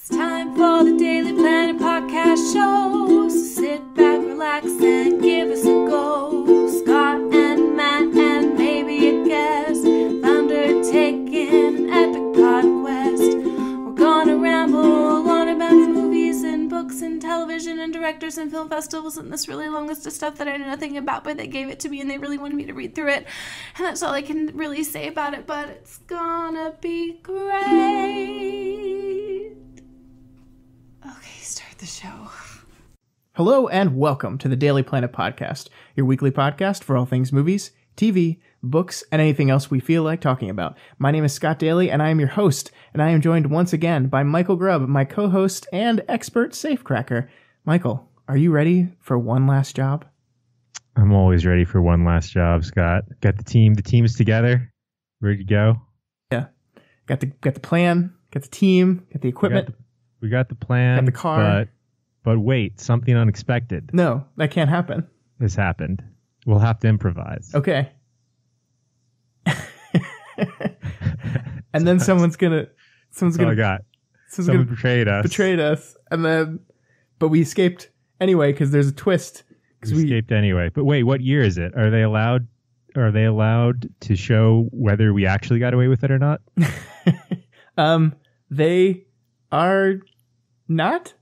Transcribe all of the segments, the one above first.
It's time for the Daly Planet podcast show. So sit back, relax, and give us a go. Scott and Matt and maybe a guest have undertaken an epic pod quest. We're gonna ramble on about movies and books and television and directors and film festivals and this really long list of stuff that I know nothing about, but they gave it to me and they really wanted me to read through it. And that's all I can really say about it, but it's gonna be great. Okay, start the show. Hello and welcome to the Daly Planet podcast, your weekly podcast for all things movies, TV, books, and anything else we feel like talking about. My name is Scott Daly, and I am your host, and I am joined once again by Michael Grubb, my co-host and expert safecracker. Michael, are you ready for one last job? I'm always ready for one last job, Scott. Got the team. The team is together. Ready to go. Yeah. Got the plan, got the team, got the equipment. We got the plan. Got the car. But wait, something unexpected. No, that can't happen. Has happened. We'll have to improvise. Okay. And then someone's gonna betrayed us. But we escaped anyway because there's a twist. We escaped anyway. But wait, what year is it? Are they allowed to show whether we actually got away with it or not? They are not.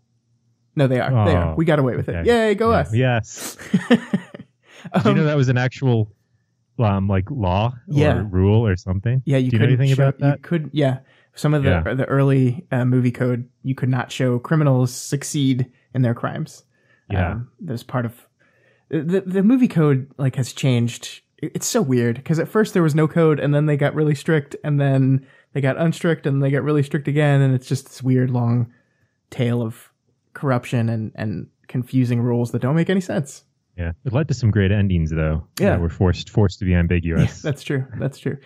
No, they are. They are. We got away with it. Yay, go us. Yes. Did you know that was an actual law or rule or something? Yeah, Do you know anything about that? You could. Yeah, some of the early movie code, you could not show criminals succeed in their crimes. Yeah, there's part of the movie code has changed. It's so weird because at first there was no code, and then they got really strict, and then they got unstrict, and they got really strict again, and it's just this weird long tale of corruption and confusing rules that don't make any sense. Yeah, it led to some great endings, though. Yeah, we're forced to be ambiguous. Yeah, that's true.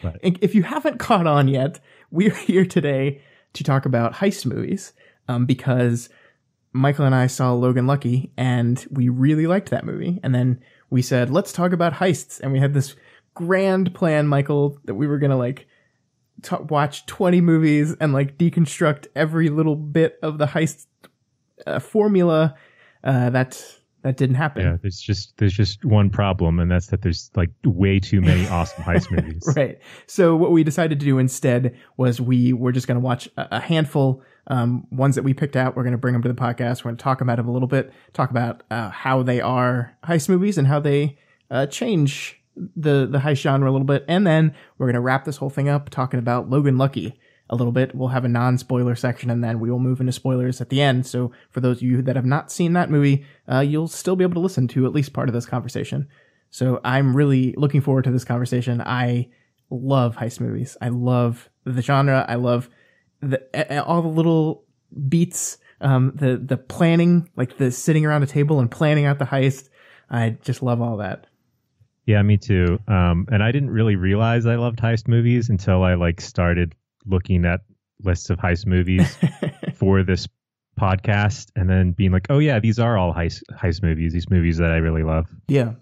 But if you haven't caught on yet, we're here today to talk about heist movies because Michael and I saw Logan Lucky, and we really liked that movie. And then we said, let's talk about heists. And we had this grand plan, Michael, that we were going to watch 20 movies and deconstruct every little bit of the heist formula. That didn't happen. Yeah, there's just one problem, and that's that there's way too many awesome heist movies. Right. So what we decided to do instead was we were just going to watch a handful, ones that we picked out. We're going to bring them to the podcast. We're going to talk about them a little bit, talk about how they are heist movies and how they change the heist genre a little bit. And then we're going to wrap this whole thing up talking about Logan Lucky a little bit. We'll have a non-spoiler section, and then we will move into spoilers at the end. So for those of you that have not seen that movie, you'll still be able to listen to at least part of this conversation. So I'm really looking forward to this conversation. I love heist movies. I love the genre. I love all the little beats, the planning, the sitting around a table and planning out the heist. I just love all that. Yeah, me too. And I didn't really realize I loved heist movies until I started looking at lists of heist movies for this podcast, and then being oh yeah, these are all heist movies, these movies that I really love. Yeah.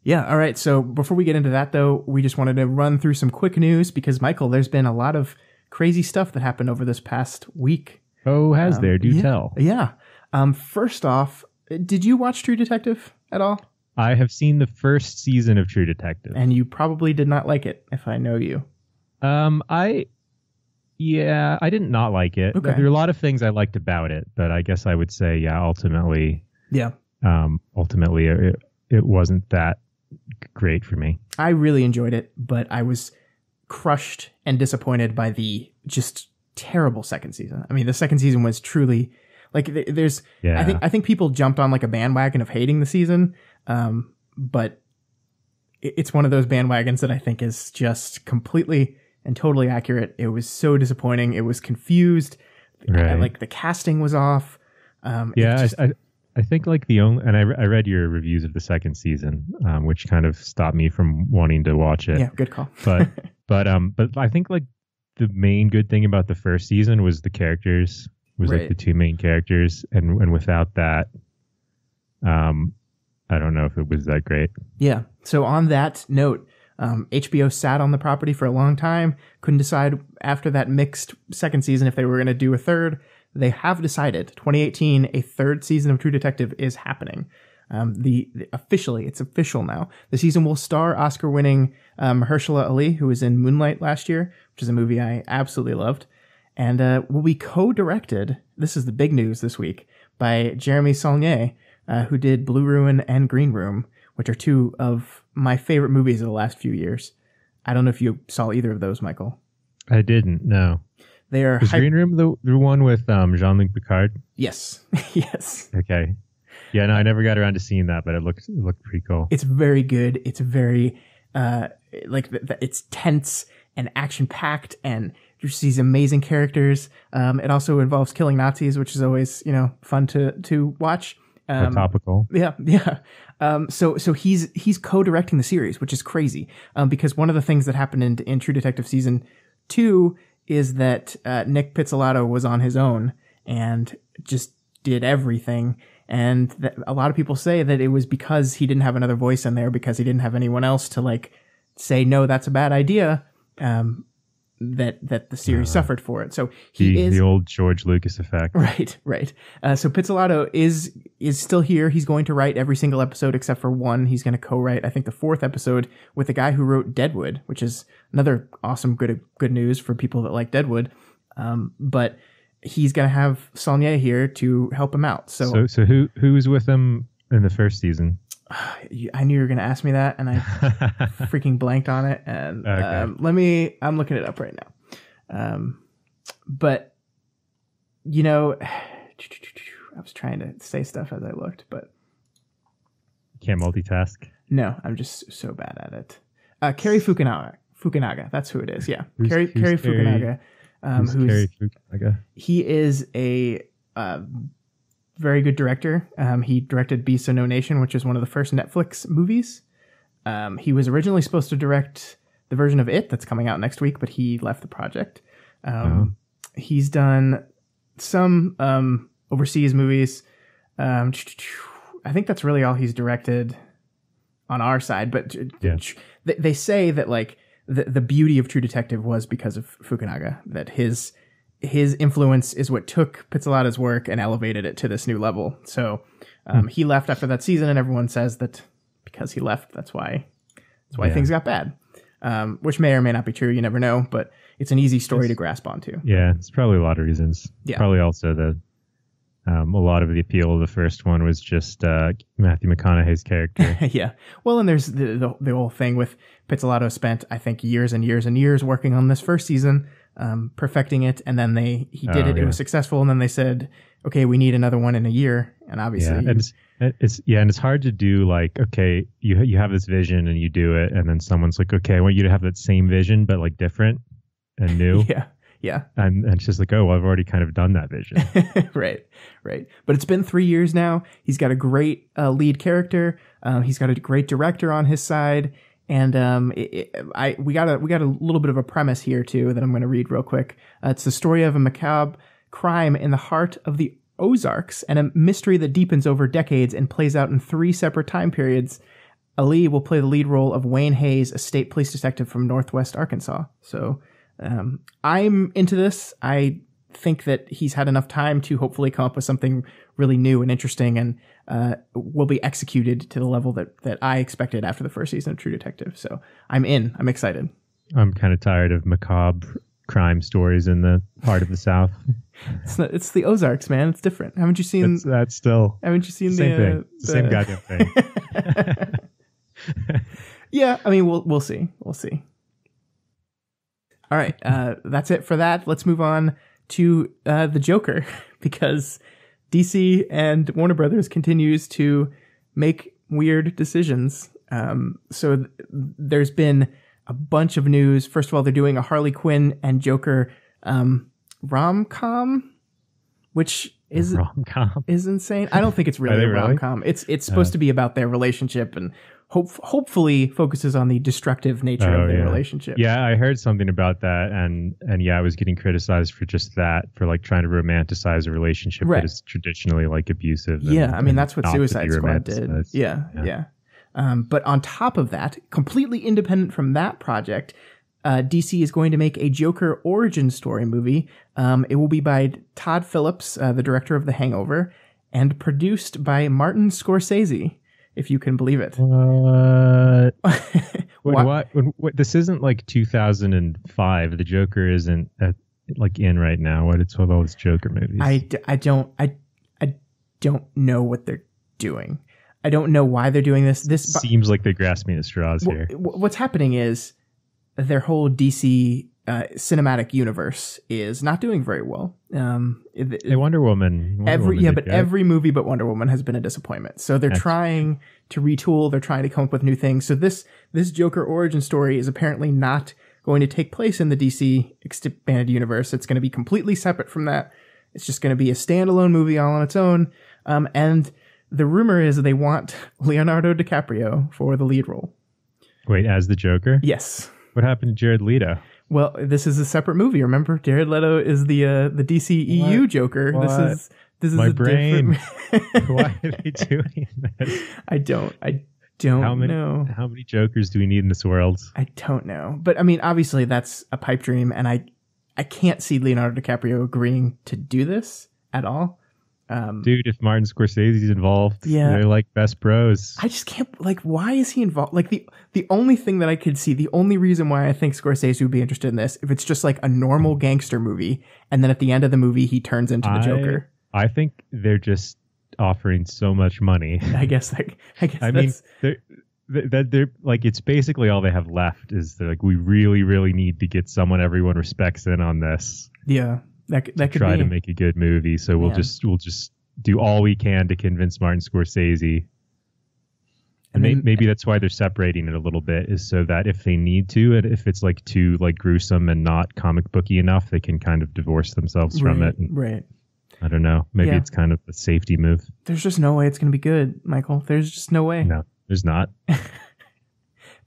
All right, so before we get into that though, we just wanted to run through some quick news because Michael, there's been a lot of crazy stuff that happened over this past week. Oh, has there? Do tell. Yeah. First off, did you watch True Detective at all? I have seen the first season of True Detective. And you probably did not like it, if I know you. I did not like it. Okay. There are a lot of things I liked about it, but I guess I would say, ultimately, it wasn't that great for me. I really enjoyed it, but I was crushed and disappointed by the just terrible second season. I mean, the second season was truly I think people jumped on a bandwagon of hating the season, but it's one of those bandwagons that I think is just completely and totally accurate. It was so disappointing. It was confused. Right. The casting was off. I think the only, and I read your reviews of the second season, which kind of stopped me from wanting to watch it. Yeah, good call. but I think the main good thing about the first season was the characters, the two main characters, and without that, I don't know if it was that great. Yeah. So on that note, HBO sat on the property for a long time, couldn't decide after that mixed second season if they were going to do a third. They have decided 2018, a third season of True Detective is happening. It's official now. The season will star Oscar-winning Mahershala Ali, who was in Moonlight last year, which is a movie I absolutely loved, and will be co-directed. This is the big news this week, by Jeremy Saulnier, who did Blue Ruin and Green Room, which are two of my favorite movies of the last few years. I don't know if you saw either of those, Michael. I didn't. No. They are. Was Green Room the one with Jean-Luc Picard? Yes. Yes. Okay. Yeah, no, I never got around to seeing that, but it looked pretty cool. It's very good. It's very it's tense and action packed, and just these amazing characters. It also involves killing Nazis, which is always fun to watch. Topical. Yeah. So he's co-directing the series, which is crazy. Because one of the things that happened in True Detective season 2 is that Nick Pizzolatto was on his own and just did everything. And a lot of people say that it was because he didn't have another voice in there, because he didn't have anyone else to say, no, that's a bad idea. That the series suffered for it. So the old George Lucas effect. Right. So Pizzolatto is still here. He's going to write every single episode except for one. He's going to co-write, I think, the 4th episode with the guy who wrote Deadwood, which is another awesome good news for people that like Deadwood. But he's going to have Saulnier here to help him out. So who was with him in the first season? I knew you were going to ask me that, and I freaking blanked on it. And okay. I'm looking it up right now. But I was trying to say stuff as I looked, but can't multitask. No, I'm just so bad at it. Cary Fukunaga, that's who it is. Yeah, Cary Fukunaga. Who's Cary Fukunaga? He is a very good director. He directed Beasts of No Nation, which is one of the first Netflix movies. He was originally supposed to direct the version of It that's coming out next week, but he left the project. He's done some overseas movies. I think that's really all he's directed on our side. But they say that the beauty of True Detective was because of Fukunaga, that his influence is what took Pizzolatto's work and elevated it to this new level. So he left after that season, and everyone says that because he left, that's why things got bad. Which may or may not be true. You never know, but it's an easy story to grasp onto. Yeah, it's probably a lot of reasons. Yeah. Probably also a lot of the appeal of the first one was just Matthew McConaughey's character. Yeah. Well, and there's the whole thing with Pizzolatto spent, I think, years and years and years working on this first season, perfecting it, and then he did it. Yeah. It was successful, and then they said, "Okay, we need another one in a year." And obviously, and it's hard to do. Okay, you have this vision and you do it, and then someone's like, "Okay, I want you to have that same vision, but different and new." Yeah. And it's just I've already kind of done that vision. Right. But it's been 3 years now. He's got a great lead character. He's got a great director on his side. And we got a little bit of a premise here too that I'm going to read real quick. It's the story of a macabre crime in the heart of the Ozarks, and a mystery that deepens over decades and plays out in 3 separate time periods. Ali will play the lead role of Wayne Hayes, a state police detective from Northwest Arkansas. So I'm into this. I think that he's had enough time to hopefully come up with something really new and interesting, and will be executed to the level that I expected after the first season of True Detective. So I'm in. I'm excited. I'm kind of tired of macabre crime stories in the heart of the South. It's the Ozarks, man. It's different. Haven't you seen? That's still. Haven't you seen same thing? Same goddamn thing. Yeah, I mean, we'll see. We'll see. All right, that's it for that. Let's move on to the Joker, because DC and Warner Brothers continues to make weird decisions. So there's been a bunch of news. First of all, they're doing a Harley Quinn and Joker rom-com, which is insane. I don't think it's really a rom-com. It's supposed to be about their relationship, and hopefully focuses on the destructive nature of their relationship. Yeah, I heard something about that, and I was getting criticized for just that, for trying to romanticize a relationship that is traditionally abusive. Yeah, I mean, that's what Suicide Squad did. Yeah. But on top of that, completely independent from that project, DC is going to make a Joker origin story movie. It will be by Todd Phillips, the director of The Hangover, and produced by Martin Scorsese, if you can believe it. What? This isn't like 2005. The Joker isn't like in right now. It's all those Joker movies. I don't know what they're doing. I don't know why they're doing this. This seems like they're grasping at straws here. What's happening is their whole DC cinematic universe is not doing very well. Wonder Woman. Every movie but Wonder Woman has been a disappointment. So they're trying to retool. They're trying to come up with new things. So this Joker origin story is apparently not going to take place in the DC expanded universe. It's going to be completely separate from that. It's just going to be a standalone movie all on its own. And the rumor is they want Leonardo DiCaprio for the lead role. Wait, as the Joker? Yes. What happened to Jared Leto? Well, this is a separate movie. Remember, Jared Leto is the DC EU Joker. What? This is my a brain. different. Why are they doing this? I don't know. How many Jokers do we need in this world? I don't know. But I mean, obviously that's a pipe dream, and I can't see Leonardo DiCaprio agreeing to do this at all. Dude, if Martin Scorsese's involved, they're like best bros. I just can't, why is he involved? Like, the only thing that I could see, the only reason why I think Scorsese would be interested in this, if it's just like a normal gangster movie, and then at the end of the movie, he turns into the Joker. I think they're just offering so much money. I guess they're like, it's basically all they have left is like, we really, really need to get someone everyone respects in on this. Yeah. That could try to make a good movie, so we'll just do all we can to convince Martin Scorsese, and maybe that's why they're separating it a little bit, is so that if they need to, and if it's like too like gruesome and not comic booky enough, they can kind of divorce themselves from it. Right. I don't know. Maybe it's kind of a safety move. There's just no way it's going to be good, Michael. There's just no way. No, there's not.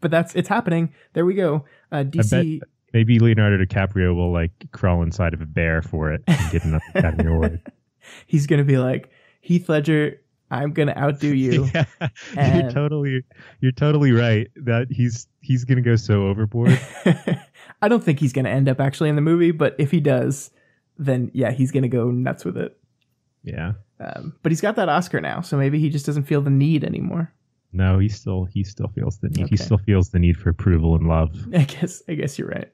But it's happening. There we go. DC. Maybe Leonardo DiCaprio will like crawl inside of a bear for it and get another Academy Award. He's going to be like, Heath Ledger, I'm going to outdo you. Yeah, and... you're totally right that he's going to go so overboard. I don't think he's going to end up actually in the movie, but if he does, then yeah, he's going to go nuts with it. Yeah. But he's got that Oscar now, so maybe he just doesn't feel the need anymore. No, he still feels the need. Okay. He still feels the need for approval and love. I guess you're right.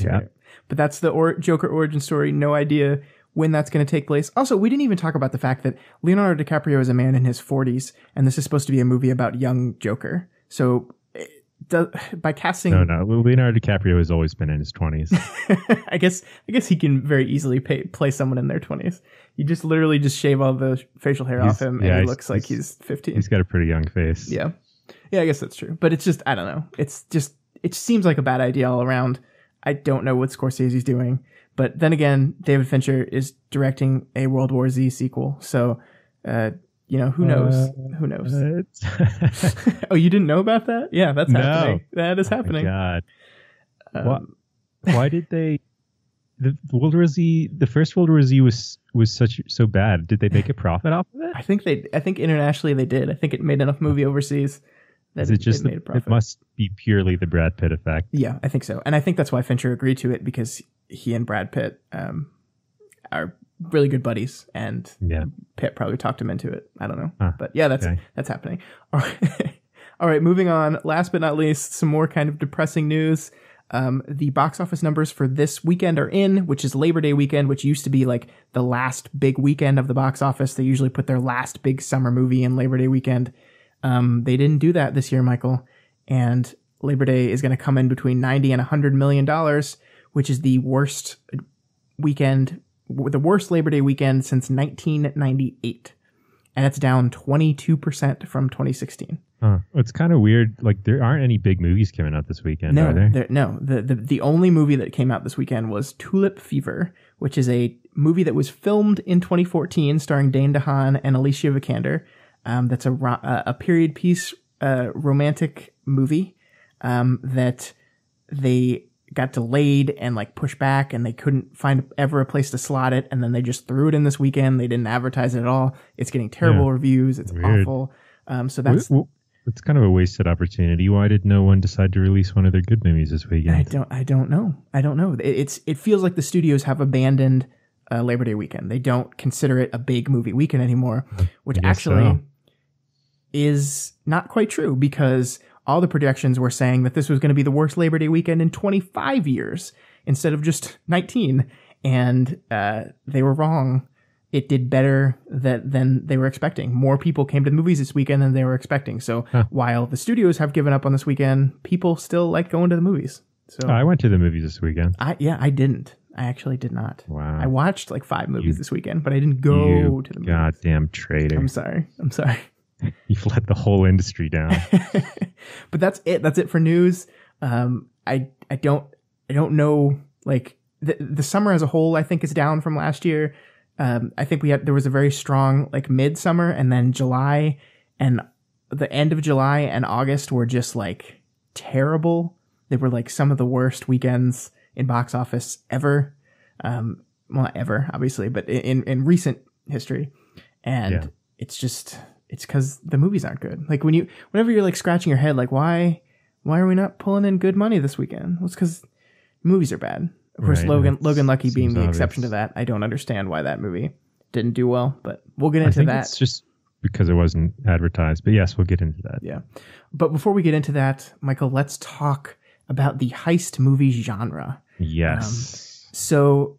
Right. But that's the Joker origin story. No idea when that's going to take place. Also, we didn't even talk about the fact that Leonardo DiCaprio is a man in his 40s, and this is supposed to be a movie about young Joker. So by casting... No. Leonardo DiCaprio has always been in his 20s. I guess he can very easily play someone in their 20s. You just literally just shave all the facial hair off him, and he looks like he's 15. He's got a pretty young face. Yeah, I guess that's true. But it's just, I don't know. It seems like a bad idea all around. I don't know what Scorsese's doing. But then again, David Fincher is directing a World War Z sequel. So, who knows? Who knows? Oh, you didn't know about that? Yeah, that's happening. That is happening. Oh my God. Why did they... The World War Z, the first World War Z was so bad. Did they make a profit off of it? I think internationally they did. I think it made enough movie overseas that it made a profit. It must be purely the Brad Pitt effect. Yeah, I think so. And I think that's why Fincher agreed to it, because he and Brad Pitt are really good buddies, and Pitt probably talked him into it. I don't know. But yeah, that's happening. All right. All right, moving on. Last but not least, some more kind of depressing news. The box office numbers for this weekend are in, which is Labor Day weekend, which used to be like the last big weekend of the box office. They usually put their last big summer movie in Labor Day weekend. They didn't do that this year, Michael. And Labor Day is going to come in between $90 and $100 million, which is the worst Labor Day weekend since 1998. And it's down 22% from 2016. It's kind of weird. Like, there aren't any big movies coming out this weekend, are there? No. The only movie that came out this weekend was Tulip Fever, which is a movie that was filmed in 2014 starring Dane DeHaan and Alicia Vikander. That's a period piece romantic movie that they got delayed and like pushed back, and they couldn't find ever a place to slot it, and then they just threw it in this weekend. They didn't advertise it at all. It's getting terrible reviews. It's weird. awful. So that's It's kind of a wasted opportunity. Why did no one decide to release one of their good movies this weekend? I don't know. It feels like the studios have abandoned Labor Day weekend. They don't consider it a big movie weekend anymore, which actually is not quite true, because all the projections were saying that this was going to be the worst Labor Day weekend in 25 years instead of just 19. And they were wrong. It did better than they were expecting. More people came to the movies this weekend than they were expecting. So while the studios have given up on this weekend, people still like going to the movies. So I went to the movies this weekend. I didn't. I actually did not. Wow. I watched like 5 movies this weekend, but I didn't go to the movies. Goddamn traitor. I'm sorry. You've let the whole industry down. But that's it. That's it for news. I don't know, like the summer as a whole, I think is down from last year. I think there was a very strong like midsummer, and then July and the end of July and August were just like terrible. They were like some of the worst weekends in box office ever. Well, not ever, obviously, but in recent history. And it's because the movies aren't good. Like whenever you're like scratching your head, like why are we not pulling in good money this weekend? Well, it's because movies are bad. Of course, Logan Lucky being the exception to that. I don't understand why that movie didn't do well, but we'll get into that. It's just because it wasn't advertised. But yes, we'll get into that. Yeah. But before we get into that, Michael, let's talk about the heist movie genre. Yes. So,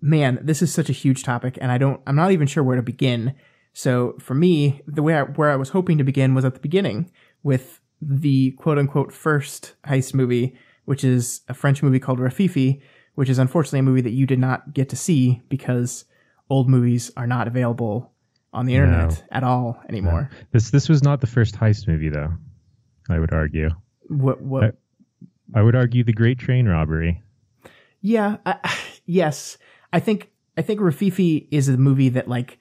man, this is such a huge topic, and I'm not even sure where to begin. So for me, where I was hoping to begin was at the beginning with the quote unquote first heist movie, which is a French movie called Rififi, which is unfortunately a movie that you did not get to see because old movies are not available on the internet at all anymore. No. This was not the first heist movie, though, I would argue. What? I would argue The Great Train Robbery. Yeah. Yes. I think Rififi is a movie that like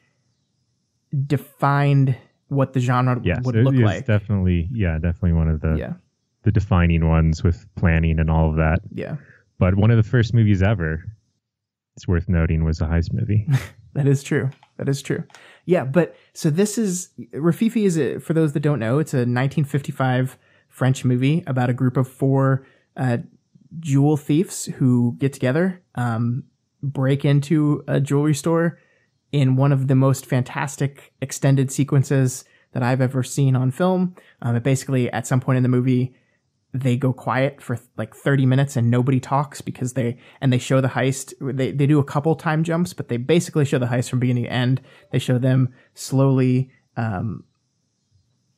defined what the genre would look like. Definitely one of the defining ones with planning and all of that. Yeah. But one of the first movies ever, it's worth noting, was a heist movie. That is true. Yeah, but so Rififi is, for those that don't know, it's a 1955 French movie about a group of 4 jewel thieves who get together, break into a jewelry store in one of the most fantastic extended sequences that I've ever seen on film. Basically, at some point in the movie, they go quiet for like 30 minutes and nobody talks because they show the heist. They do a couple time jumps, but they basically show the heist from beginning to end. They show them slowly,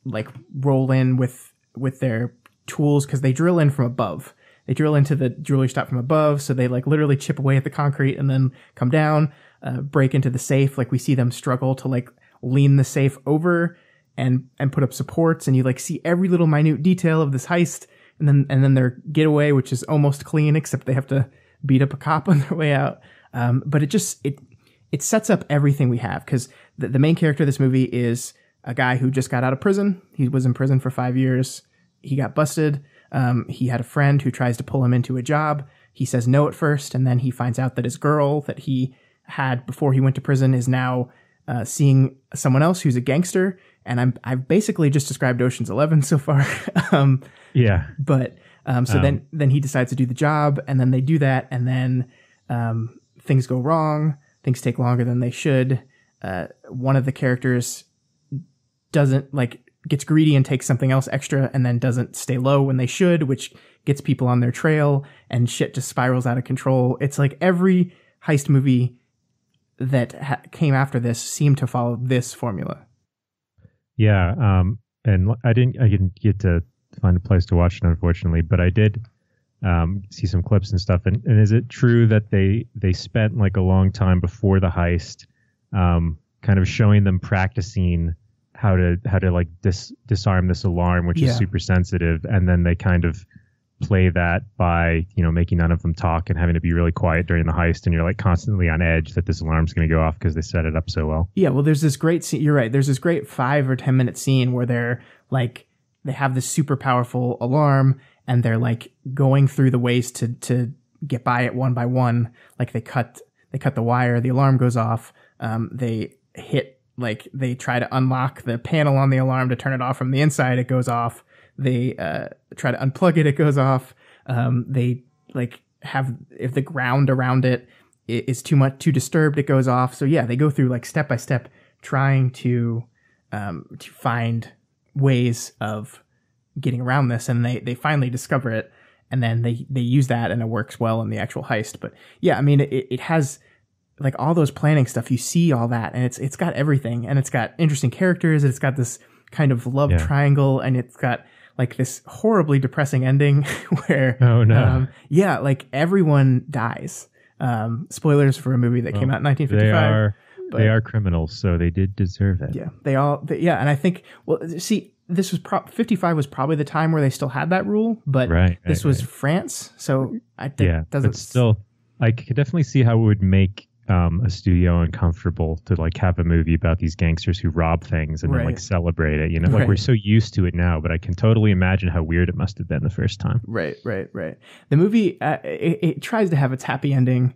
like roll in with their tools, because they drill in from above. They drill into the jewelry shop from above. So they like literally chip away at the concrete and then come down, break into the safe. Like we see them struggle to like lean the safe over and put up supports. And you like see every little minute detail of this heist. And then their getaway, which is almost clean, except they have to beat up a cop on their way out. But it sets up everything we have, because the main character of this movie is a guy who just got out of prison. He was in prison for 5 years. He got busted. He had a friend who tries to pull him into a job. He says no at first, and then he finds out that his girl that he had before he went to prison is now seeing someone else who's a gangster. And I've basically just described Ocean's 11 so far. Yeah. But so then he decides to do the job, and then they do that, and then things go wrong. Things take longer than they should. One of the characters gets greedy and takes something else extra, and then doesn't stay low when they should, which gets people on their trail, and shit just spirals out of control. It's like every heist movie that came after this seemed to follow this formula. Yeah, and I didn't get to find a place to watch it, unfortunately, but I did see some clips and stuff. And is it true that they spent like a long time before the heist, kind of showing them practicing how to like disarm this alarm, which is super sensitive, and then they kind of play that by, making none of them talk and having to be really quiet during the heist, and you're like constantly on edge that this alarm's going to go off because they set it up so well. Yeah, well, there's this great scene. You're right. There's this great 5 or 10 minute scene where they're like, they have this super powerful alarm, and they're like going through the ways to get by it one by one. Like they cut the wire, the alarm goes off. They hit like they try to unlock the panel on the alarm to turn it off from the inside. It goes off. They try to unplug it. It goes off. They like have, if the ground around it is too disturbed, it goes off. So yeah, they go through like step by step trying to find ways of getting around this, and they finally discover it, and then they use that, and it works well in the actual heist. But yeah, I mean, it has like all those planning stuff. You see all that, and it's got everything, and it's got interesting characters, and it's got this kind of love triangle, and it's got like this horribly depressing ending where yeah, like everyone dies. Spoilers for a movie that came out in 1955. They are criminals, so they did deserve it. Yeah, and I think, well, see, this was 55 was probably the time where they still had that rule, but this was France, so I think doesn't. But still, I could definitely see how it would make a studio uncomfortable to like have a movie about these gangsters who rob things and then like celebrate it. You know, like we're so used to it now, but I can totally imagine how weird it must have been the first time. Right. The movie it tries to have its happy ending.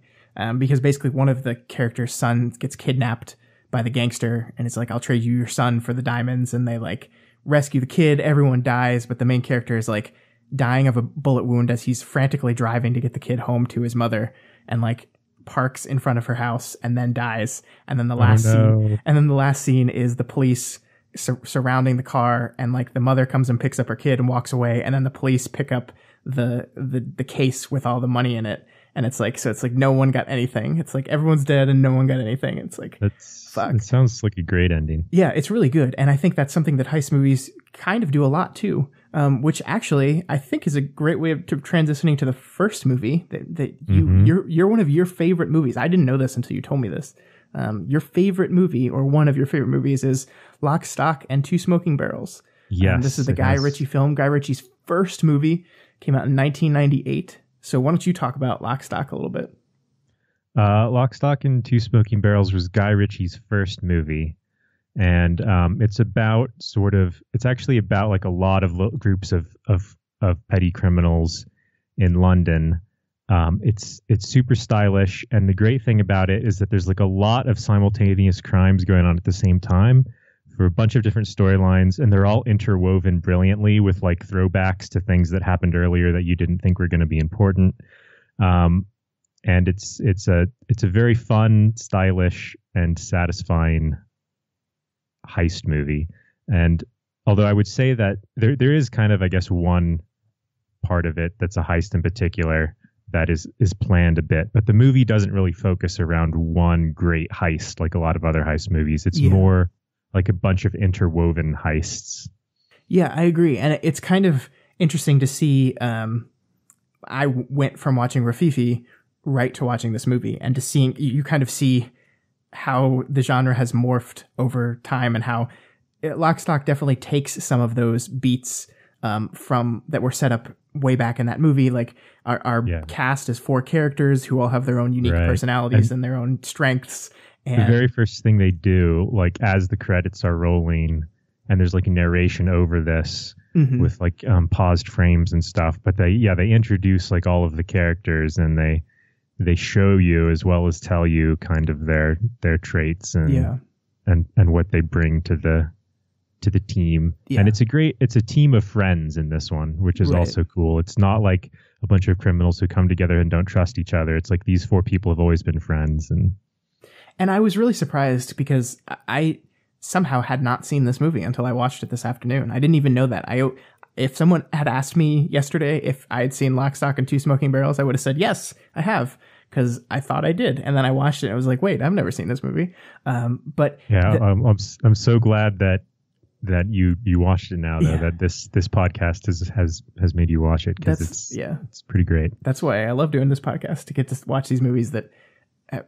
Because basically one of the characters' son gets kidnapped by the gangster, and it's like, I'll trade you your son for the diamonds, and they like rescue the kid. Everyone dies, but the main character is like dying of a bullet wound as he's frantically driving to get the kid home to his mother, and like parks in front of her house and then dies. And then the last scene is the police surrounding the car, and like the mother comes and picks up her kid and walks away, and then the police pick up the case with all the money in it. And it's like, so it's like no one got anything. It's like everyone's dead and no one got anything. It's like, fuck. It sounds like a great ending. Yeah, it's really good. And I think that's something that heist movies kind of do a lot too, which actually I think is a great way of transitioning to the first movie that you're one of your favorite movies. I didn't know this until you told me this. Your favorite movie, or one of your favorite movies, is Lock, Stock, and Two Smoking Barrels. Yes. This is the Guy Ritchie film. Guy Ritchie's first movie came out in 1998. So why don't you talk about Lock, Stock a little bit? Lock, Stock, and Two Smoking Barrels was Guy Ritchie's first movie. And it's actually about like a lot of groups of petty criminals in London. It's super stylish. And the great thing about it is that there's like a lot of simultaneous crimes going on at the same time for a bunch of different storylines, and they're all interwoven brilliantly with like throwbacks to things that happened earlier that you didn't think were going to be important. And it's a very fun, stylish, and satisfying heist movie. And although I would say that there is kind of, I guess, one part of it that's a heist in particular that is planned a bit, but the movie doesn't really focus around one great heist like a lot of other heist movies. It's more like a bunch of interwoven heists. Yeah, I agree. And it's kind of interesting to see. I went from watching Rififi right to watching this movie, and to seeing, you kind of see how the genre has morphed over time, and how Lock, Stock definitely takes some of those beats from that were set up way back in that movie. Like our cast is 4 characters who all have their own unique personalities and their own strengths. And the very first thing they do, like as the credits are rolling, and there's like a narration over this with like paused frames and stuff, but they introduce like all of the characters, and they show you as well as tell you kind of their traits and what they bring to the team. And it's a team of friends in this one, which is also cool. It's not like a bunch of criminals who come together and don't trust each other. It's like these 4 people have always been friends. And I was really surprised because I somehow had not seen this movie until I watched it this afternoon. I didn't even know that. If someone had asked me yesterday if I had seen Lock, Stock, and Two Smoking Barrels, I would have said, yes, I have, because I thought I did. And then I watched it and I was like, wait, I've never seen this movie. But I'm so glad that you watched it now, though, that this podcast has made you watch it, because it's pretty great. That's why I love doing this podcast, to get to watch these movies that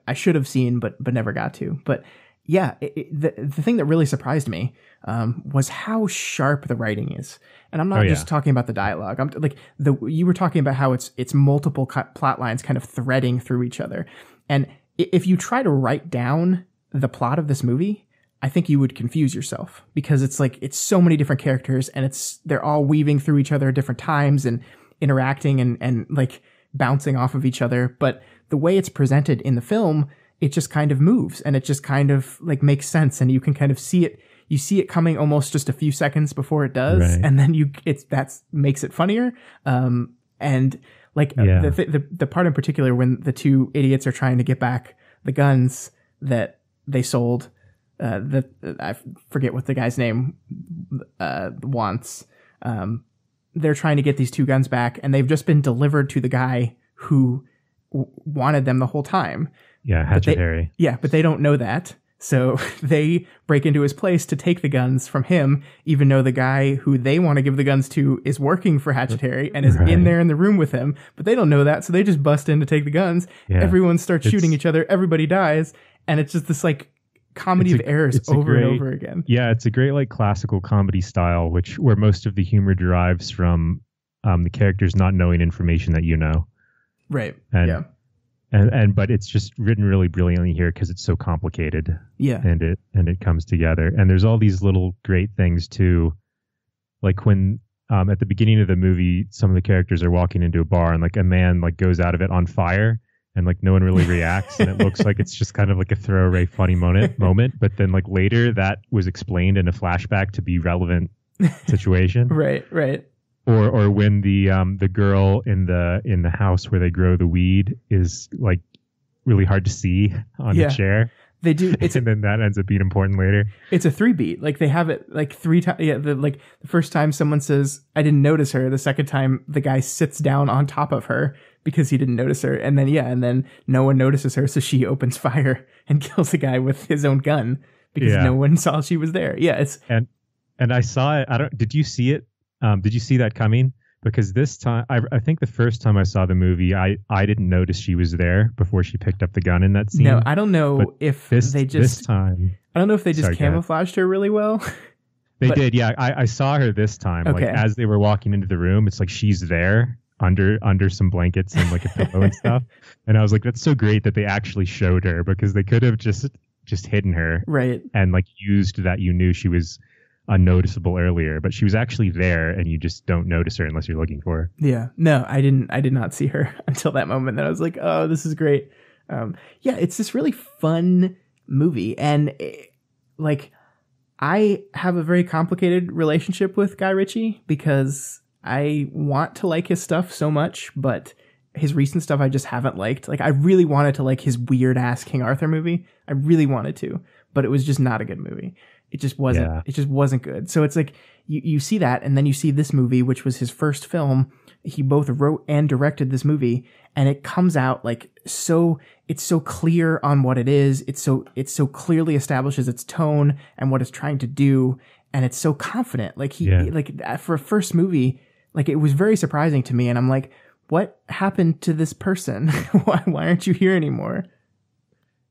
I should have seen but never got to. But yeah, the thing that really surprised me was how sharp the writing is. And I'm not just talking about the dialogue. I'm like you were talking about how it's multiple plot lines kind of threading through each other. And if you try to write down the plot of this movie, I think you would confuse yourself, because it's so many different characters, and they're all weaving through each other at different times and interacting and like bouncing off of each other. But the way it's presented in the film, it just kind of moves and it just kind of like makes sense, and you can kind of see it. You see it coming almost just a few seconds before it does, right. and then that makes it funnier. And like the part in particular when the two idiots are trying to get back the guns that they sold, I forget what the guy's name wants. They're trying to get these two guns back, and they've just been delivered to the guy who wanted them the whole time. Yeah, Hatchet Harry. Yeah, but they don't know that. So they break into his place to take the guns from him, even though the guy who they want to give the guns to is working for Hatchet Harry and is in there in the room with him. But they don't know that, so they just bust in to take the guns. Yeah. Everyone starts shooting each other. Everybody dies. And it's just this like comedy of errors over and over again. Yeah, it's a great like classical comedy style, where most of the humor derives from the characters not knowing information that you know. Right. And, but it's just written really brilliantly here because it's so complicated. Yeah. And it comes together. And there's all these little great things too. Like when at the beginning of the movie, some of the characters are walking into a bar and like a man like goes out of it on fire and like no one really reacts. And it looks like it's just kind of like a throwaway funny moment. But then like later that was explained in a flashback to be relevant situation. Right. Or when the girl in the house where they grow the weed is like really hard to see on the chair. They do, and then that ends up being important later. It's a 3-beat. Like they have it like 3 times. Yeah, the first time someone says, "I didn't notice her." The second time, the guy sits down on top of her because he didn't notice her, and then no one notices her, so she opens fire and kills the guy with his own gun because no one saw she was there. Yeah, it's and I saw it. Did you see it? Did you see that coming? Because this time, I think the first time I saw the movie, I didn't notice she was there before she picked up the gun in that scene. No, I don't know if they just camouflaged her really well. They did, yeah. I saw her this time. Okay. Like as they were walking into the room, it's like she's there under some blankets and like a pillow and stuff. And I was like, that's so great that they actually showed her, because they could have just hidden her, right? And like used that you knew she was unnoticeable earlier, but she was actually there and you just don't notice her unless you're looking for her. Yeah, no, I did not see her until that moment. Then I was like, oh, this is great. It's this really fun movie, and I have a very complicated relationship with Guy Ritchie because I want to like his stuff so much, but his recent stuff I just haven't liked. Like I really wanted to like his weird ass King Arthur movie. I really wanted to, but it was just not a good movie. It just wasn't. Yeah. It just wasn't good. So it's like you see that, and then you see this movie, which was his first film. He both wrote and directed this movie, and it comes out like so. It's so clear on what it is. It so clearly establishes its tone and what it's trying to do, and it's so confident. Like for a first movie, like it was very surprising to me, and I'm like, what happened to this person? Why aren't you here anymore?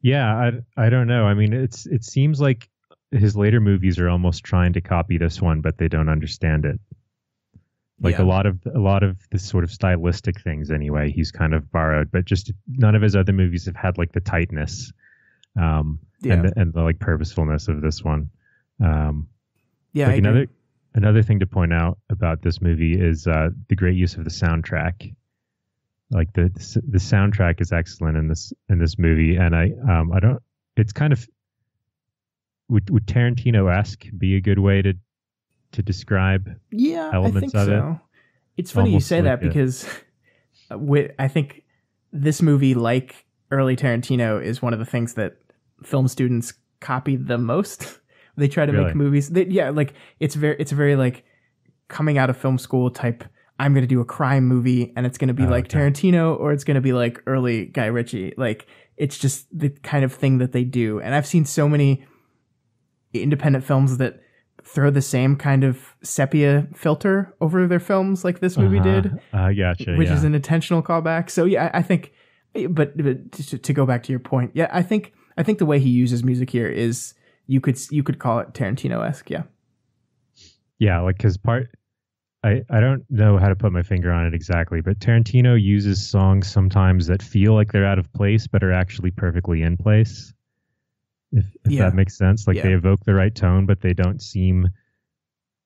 Yeah, I don't know. I mean, it seems like his later movies are almost trying to copy this one, but they don't understand it. Like a lot of the sort of stylistic things anyway, he's kind of borrowed, but just none of his other movies have had like the tightness and the like purposefulness of this one. Like another thing to point out about this movie is the great use of the soundtrack. Like the soundtrack is excellent in this movie, and I don't. It's kind of would Tarantino-esque be a good way to describe elements I think of so. It's funny you say that because I think this movie, like early Tarantino, is one of the things that film students copy the most. They try to make movies. It's very like coming out of film school type. I'm going to do a crime movie, and it's going to be Tarantino, or it's going to be like early Guy Ritchie. Like it's just the kind of thing that they do. And I've seen so many independent films that throw the same kind of sepia filter over their films like this movie did. Gotcha, which is an intentional callback. So yeah, I think, but to go back to your point, yeah, I think the way he uses music here is you could call it Tarantino-esque. Yeah. Yeah. Like, cause I don't know how to put my finger on it exactly, but Tarantino uses songs sometimes that feel like they're out of place, but are actually perfectly in place. If that makes sense. Like they evoke the right tone, but they don't seem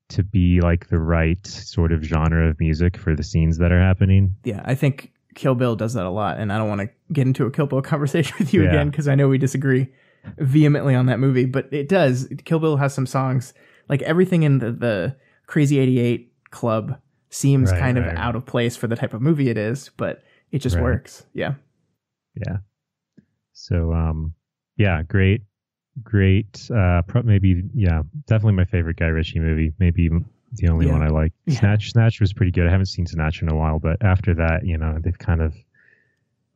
to be like the right sort of genre of music for the scenes that are happening. Yeah, I think Kill Bill does that a lot, and I don't want to get into a Kill Bill conversation with you Yeah. again because I know we disagree vehemently on that movie, but it does. Kill Bill has some songs, like everything in the Crazy 88 club seems kind of out of place for the type of movie it is, but it just works. Yeah. Yeah. So, yeah, great. Maybe, yeah, definitely my favorite Guy Ritchie movie. Maybe the only one I like. Yeah. Snatch was pretty good. I haven't seen Snatch in a while, but after that, they've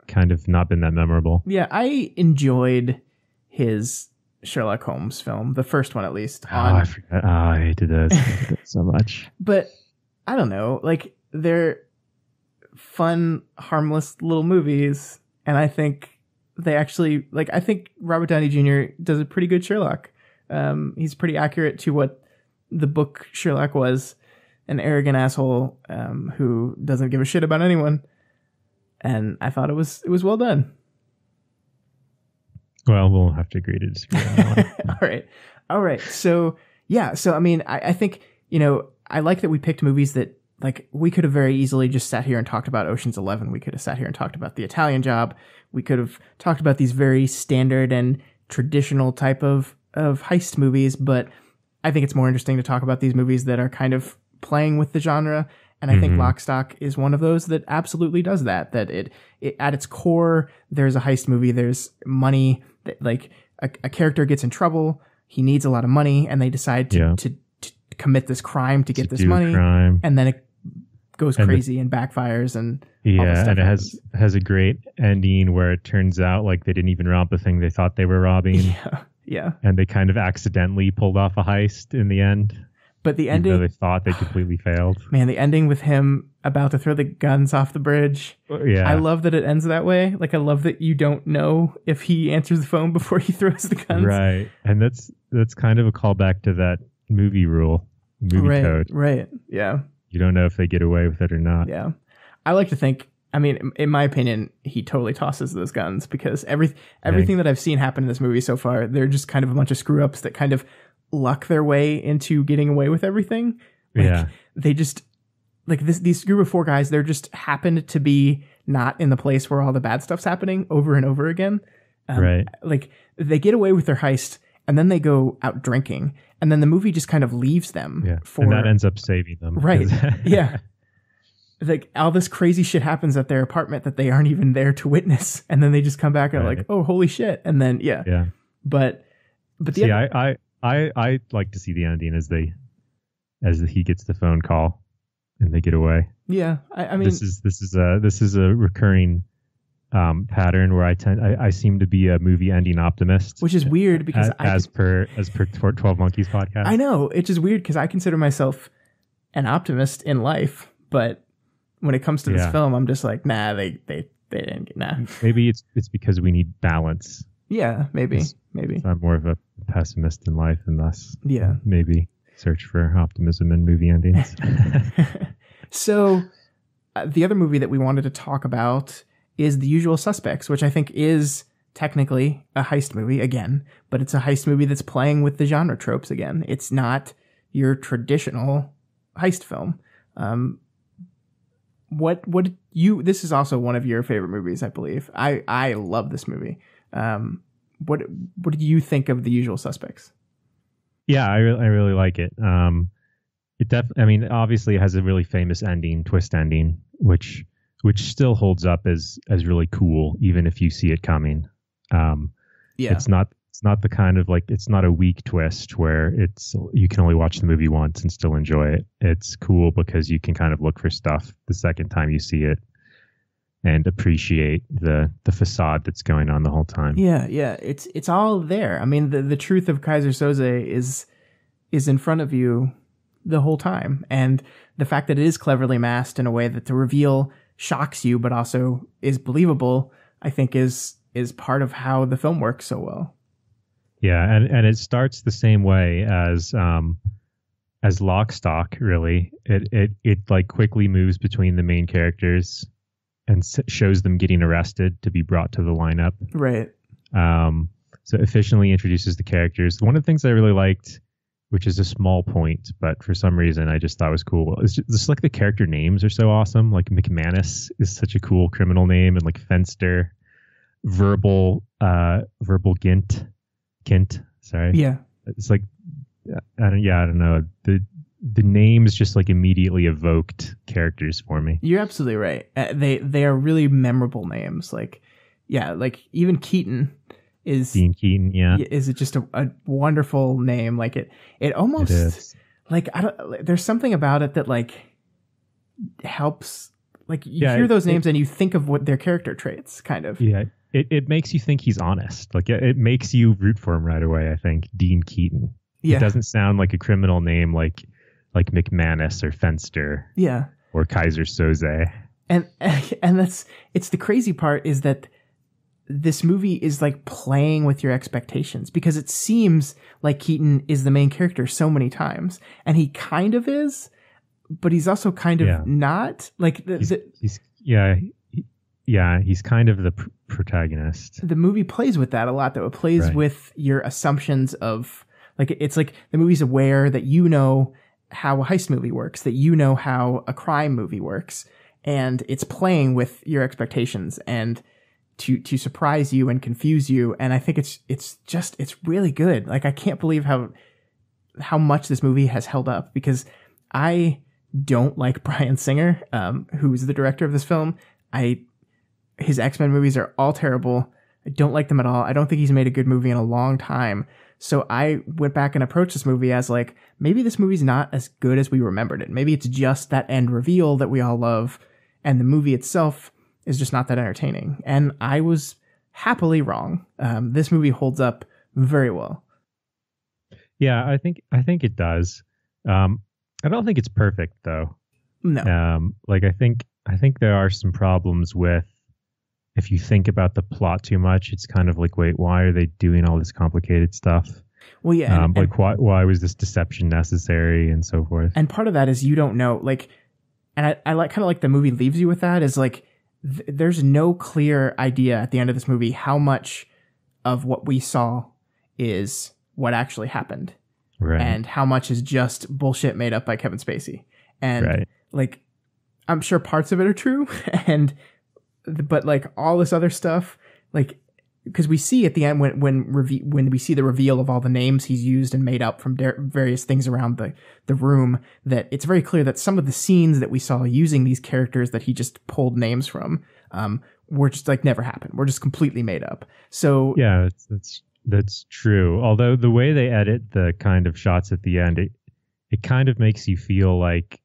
kind of not been that memorable. Yeah, I enjoyed his Sherlock Holmes film, the first one at least. I forgot. I hated those. So much. But I don't know, like they're fun, harmless little movies, and I think they actually I think Robert Downey Jr. does a pretty good Sherlock. He's pretty accurate to what the book Sherlock was, an arrogant asshole who doesn't give a shit about anyone. And I thought it was well done. Well, we'll have to agree to disagree on that one. All right. So, yeah. So, I mean, I think, I like that we picked movies that, we could have very easily just sat here and talked about Ocean's 11. We could have sat here and talked about The Italian Job. We could have talked about these very standard and traditional type of heist movies. But I think it's more interesting to talk about these movies that are kind of playing with the genre. And I think Lock, Stock is one of those that absolutely does that. That it at its core, there's a heist movie. There's money. That, a character gets in trouble. He needs a lot of money, and they decide to commit this crime to get this money. And then it goes crazy and backfires and all this stuff and it happens. has a great ending where it turns out like they didn't even rob the thing they thought they were robbing. Yeah. And they kind of accidentally pulled off a heist in the end. But the ending, even though they thought they completely failed. Man, the ending with him about to throw the guns off the bridge. Yeah. I love that it ends that way. I love that you don't know if he answers the phone before he throws the guns. Right. And that's kind of a callback to that movie code. Right. Yeah. You don't know if they get away with it or not. Yeah. I like to think, I mean, in my opinion, he totally tosses those guns because everything that I've seen happen in this movie so far, they're just kind of a bunch of screw ups that kind of luck their way into getting away with everything. They just these group of four guys, they're just happened to be not in the place where all the bad stuff's happening over and over again. Right. They get away with their heist and then they go out drinking and then the movie just kind of leaves them and that ends up saving them. Right. Yeah. All this crazy shit happens at their apartment that they aren't even there to witness. And then they just come back and are like, oh, holy shit. And then, But I like to see the ending as he gets the phone call and they get away. Yeah, I mean, this is a recurring pattern where I seem to be a movie ending optimist, which is weird because as per 12 Monkeys podcast. I know it's just weird because I consider myself an optimist in life, but when it comes to this film, I'm just like, nah, they didn't get nah. Maybe it's because we need balance. Yeah, maybe. I'm more of a pessimist in life and thus maybe search for optimism in movie endings. So the other movie that we wanted to talk about is The Usual Suspects, which I think is technically a heist movie again, but it's a heist movie that's playing with the genre tropes again. It's not your traditional heist film. This is also one of your favorite movies, I believe. I love this movie. What do you think of The Usual Suspects? Yeah, I really like it. Obviously it has a really famous twist ending, which still holds up as really cool, even if you see it coming. It's not the kind of it's not a weak twist where you can only watch the movie once and still enjoy it. It's cool because you can kind of look for stuff the second time you see it and appreciate the facade that's going on the whole time. Yeah. It's all there. I mean, the truth of Kaiser Soze is in front of you the whole time. And the fact that it is cleverly masked in a way that the reveal shocks you, but also is believable, I think is part of how the film works so well. Yeah. And it starts the same way as Lock, Stock, really. It quickly moves between the main characters and shows them getting arrested to be brought to the lineup. Right. So efficiently introduces the characters. One of the things I really liked which is a small point, but for some reason I just thought it was cool. It's just like the character names are so awesome. Like McManus is such a cool criminal name, and like Fenster, Verbal Kint. Sorry. Yeah. It's like I don't know. The names just like immediately evoked characters for me. You're absolutely right. They are really memorable names. Like, yeah, like even Keaton is Dean Keaton. Yeah, is just a wonderful name. Like it almost it is. Like there's something about it that like helps. Like you hear those names and you think of what their character traits, kind of. Yeah, it makes you think he's honest. Like it makes you root for him right away. I think Dean Keaton. Yeah, it doesn't sound like a criminal name like McManus or Fenster. Yeah, or Kaiser Soze. And it's the crazy part is that this movie is like playing with your expectations, because it seems like Keaton is the main character so many times, and he kind of is, but he's also kind of not. Like he's kind of the protagonist. The movie plays with that a lot, though. It plays with your assumptions of like, it's like the movie's aware that you know how a heist movie works, that you know how a crime movie works, and it's playing with your expectations and to surprise you and confuse you. And I think it's really good. Like, I can't believe how much this movie has held up, because I don't like Bryan Singer, who's the director of this film. His X-Men movies are all terrible. I don't like them at all. I don't think he's made a good movie in a long time. So I went back and approached this movie as like, maybe this movie's not as good as we remembered it. Maybe it's just that end reveal that we all love, and the movie itself is just not that entertaining. And I was happily wrong. This movie holds up very well. Yeah, I think it does. I don't think it's perfect though. No. Like I think there are some problems with, if you think about the plot too much, it's kind of like, wait, why are they doing all this complicated stuff? Well, yeah. Like why was this deception necessary and so forth? And part of that is you don't know, like, and I like kind of like the movie leaves you with that, is like, there's no clear idea at the end of this movie how much of what we saw is what actually happened. Right. And how much is just bullshit made up by Kevin Spacey. And like, I'm sure parts of it are true, but like all this other stuff, like, because we see at the end when we see the reveal of all the names he's used and made up from various things around the room, that it's very clear that some of the scenes that we saw using these characters that he just pulled names from, were just like never happened. We're just completely made up. So yeah, that's true. Although the way they edit the kind of shots at the end, it kind of makes you feel like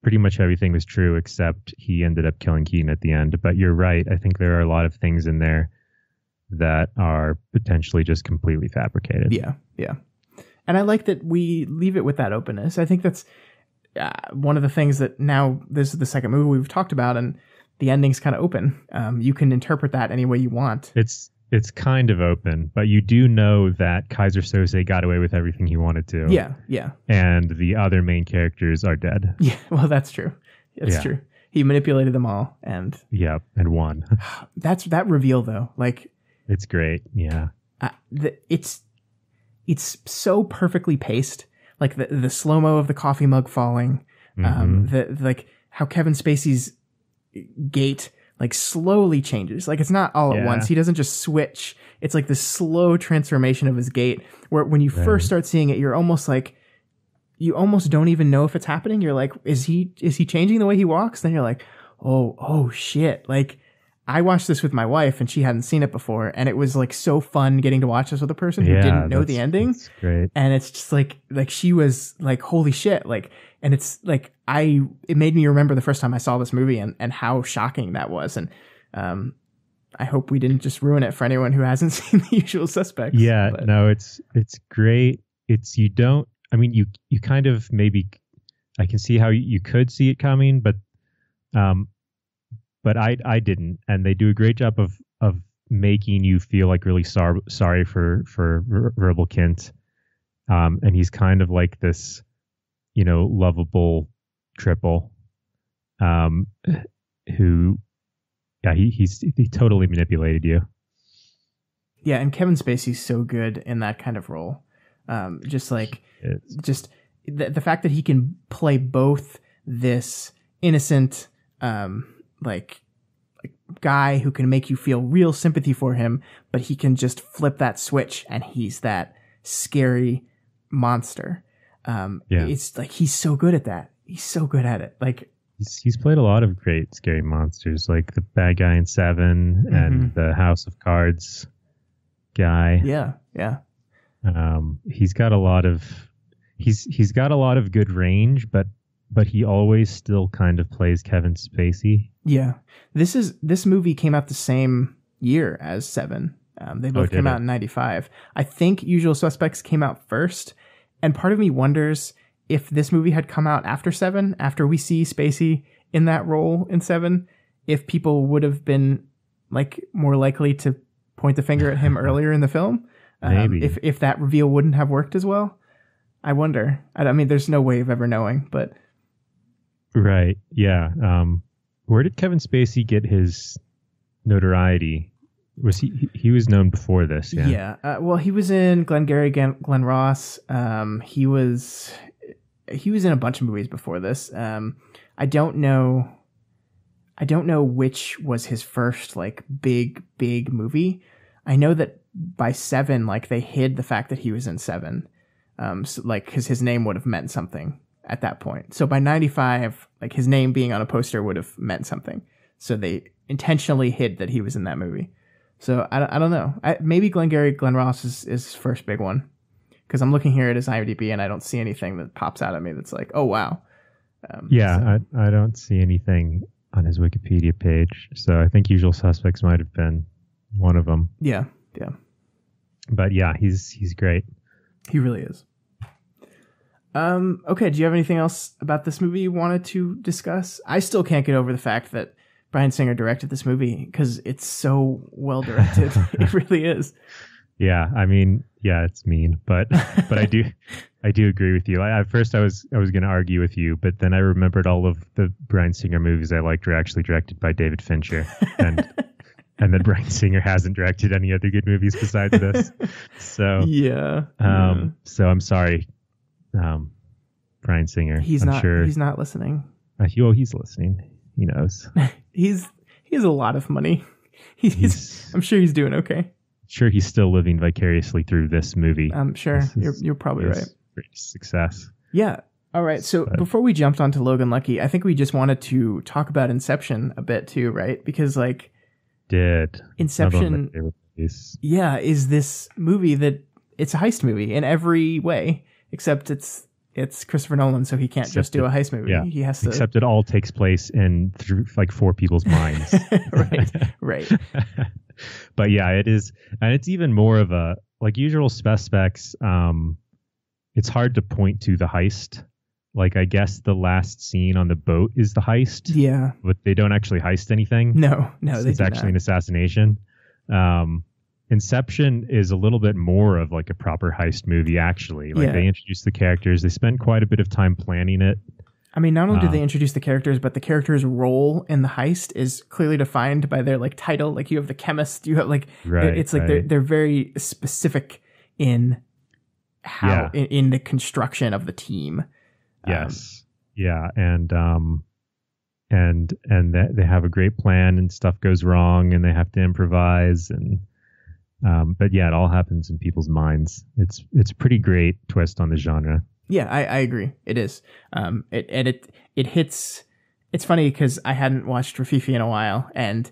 pretty much everything was true, except he ended up killing Keaton at the end. But you're right. I think there are a lot of things in there that are potentially just completely fabricated. Yeah. Yeah. And I like that we leave it with that openness. I think that's one of the things that now this is the second movie we've talked about, and the ending's kind of open. You can interpret that any way you want. It's kind of open, but you do know that Kaiser Soze got away with everything he wanted to. Yeah, yeah. And the other main characters are dead. Yeah, well, that's true. It's true. He manipulated them all, and and won. that reveal though, like, it's great. Yeah, it's so perfectly paced. Like the slow mo of the coffee mug falling, like how Kevin Spacey's gait like slowly changes. Like, it's not all at once. He doesn't just switch. It's like this slow transformation of his gait, where when you first start seeing it, you're almost like, you almost don't even know if it's happening. You're like, is he changing the way he walks? Then you're like, oh shit. Like, I watched this with my wife and she hadn't seen it before, and it was like so fun getting to watch this with a person who didn't know the ending. That's great. And it's just like she was like, holy shit. Like, and it's like, it made me remember the first time I saw this movie and how shocking that was. And, I hope we didn't just ruin it for anyone who hasn't seen The Usual Suspects. Yeah, no, it's great. You kind of, maybe I can see how you could see it coming, but I didn't. And they do a great job of making you feel like really sorry for Verbal Kint. And he's kind of like this, lovable triple, who, he totally manipulated you. Yeah. And Kevin Spacey's so good in that kind of role. Just like just the fact that he can play both this innocent like guy who can make you feel real sympathy for him, but he can just flip that switch and he's that scary monster. It's like he's so good at that. He's so good at it. Like he's played a lot of great scary monsters, like the bad guy in Seven and the House of Cards guy. Yeah. He's got a lot of good range, but he always still kind of plays Kevin Spacey. Yeah. This movie came out the same year as Seven. They both came out in 95. I think Usual Suspects came out first, and part of me wonders if this movie had come out after Seven, after we see Spacey in that role in Seven, if people would have been like more likely to point the finger at him earlier in the film. Maybe. If that reveal wouldn't have worked as well. I wonder. I mean, there's no way of ever knowing, but... Right, yeah. Where did Kevin Spacey get his notoriety? Was he was known before this? Yeah. Well, he was in Glengarry Glen Ross. He was in a bunch of movies before this. I don't know which was his first like big movie. I know that by Seven, like they hid the fact that he was in Seven, so, like because his name would have meant something at that point. So by 95, like his name being on a poster would have meant something. So they intentionally hid that he was in that movie. So I don't know. Maybe Glengarry Glen Ross is his first big one, because I'm looking here at his IMDb and I don't see anything that pops out at me that's like, oh wow. I don't see anything on his Wikipedia page. So I think Usual Suspects might have been one of them. Yeah. But yeah, he's great. He really is. Okay, do you have anything else about this movie you wanted to discuss? I still can't get over the fact that Bryan Singer directed this movie, because it's so well directed. It really is. Yeah, I mean, yeah, it's mean, but I do agree with you. At first, I was going to argue with you, but then I remembered all of the Bryan Singer movies I liked were actually directed by David Fincher, and then Bryan Singer hasn't directed any other good movies besides this. So So I'm sorry, Bryan Singer. He's not listening. He's listening. He knows. He has a lot of money. I'm sure he's doing okay. Sure, he's still living vicariously through this movie. I'm sure. You're probably right. Great success. Yeah. All right. So before we jumped onto Logan Lucky, I think we just wanted to talk about Inception a bit too, right? Because like, Inception, is this movie that it's a heist movie in every way, except it's Christopher Nolan, so he can't just do a heist movie. Yeah. He has to. Except it all takes place through like four people's minds. Right. But yeah, it is, and it's even more of a like Usual Suspects. It's hard to point to the heist. Like I guess the last scene on the boat is the heist. Yeah, but they don't actually heist anything. No, it's actually an assassination. Inception is a little bit more of like a proper heist movie, actually. Like they introduce the characters. They spend quite a bit of time planning it. I mean, not only do they introduce the characters, but the character's role in the heist is clearly defined by their like title. Like you have the chemist, you have like, it's like they're very specific in how, in the construction of the team. Yes. And they have a great plan and stuff goes wrong and they have to improvise but yeah, it all happens in people's minds. It's a pretty great twist on the genre. Yeah, I agree. It is. It hits. It's funny because I hadn't watched Rififi in a while, and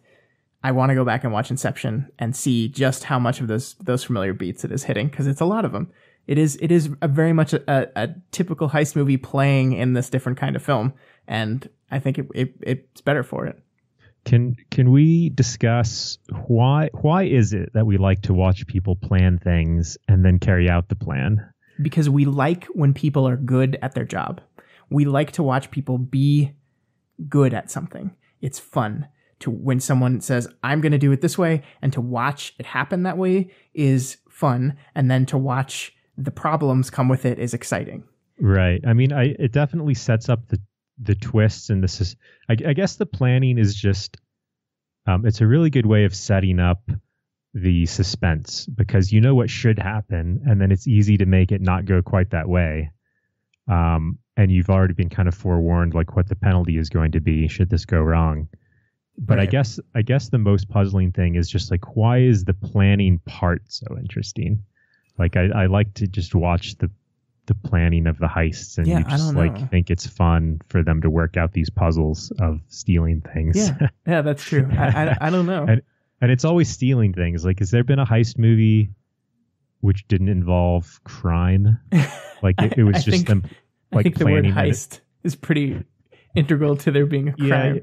I want to go back and watch Inception and see just how much of those familiar beats it is hitting, because it's a lot of them. It is a very much a typical heist movie playing in this different kind of film, and I think it's better for it. Can we discuss why is it that we like to watch people plan things and then carry out the plan? Because we like when people are good at their job. We like to watch people be good at something. It's fun when someone says, I'm going to do it this way, and to watch it happen that way is fun. And then to watch the problems come with it is exciting. Right. I mean, it definitely sets up the twists, and this is, I guess the planning is just, it's a really good way of setting up the suspense, because you know what should happen, and then it's easy to make it not go quite that way. And you've already been kind of forewarned, like what the penalty is going to be should this go wrong. But right. I guess the most puzzling thing is just like, why is the planning part so interesting? Like I like to just watch the planning of the heists, and you just like think it's fun for them to work out these puzzles of stealing things. Yeah, that's true. I don't know. And it's always stealing things. Like, has there been a heist movie which didn't involve crime? Like it was just them. Like, I think the word heist is pretty integral to there being a crime. Yeah.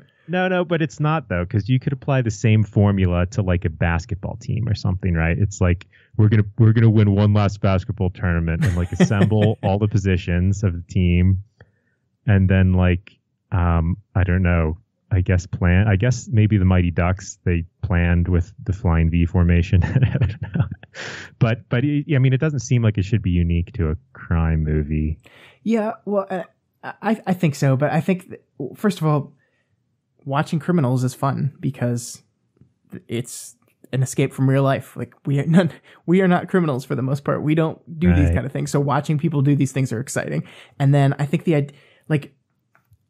No, but it's not, though, because you could apply the same formula to like a basketball team or something, right? It's like we're gonna win one last basketball tournament and like assemble all the positions of the team, and then like I don't know. I guess maybe the Mighty Ducks, they planned with the flying V formation. I don't know. But I mean, it doesn't seem like it should be unique to a crime movie. Yeah, well, I think so. But I think, first of all, watching criminals is fun because it's an escape from real life. Like we are not criminals for the most part. We don't do these kind of things. So watching people do these things are exciting. And then I think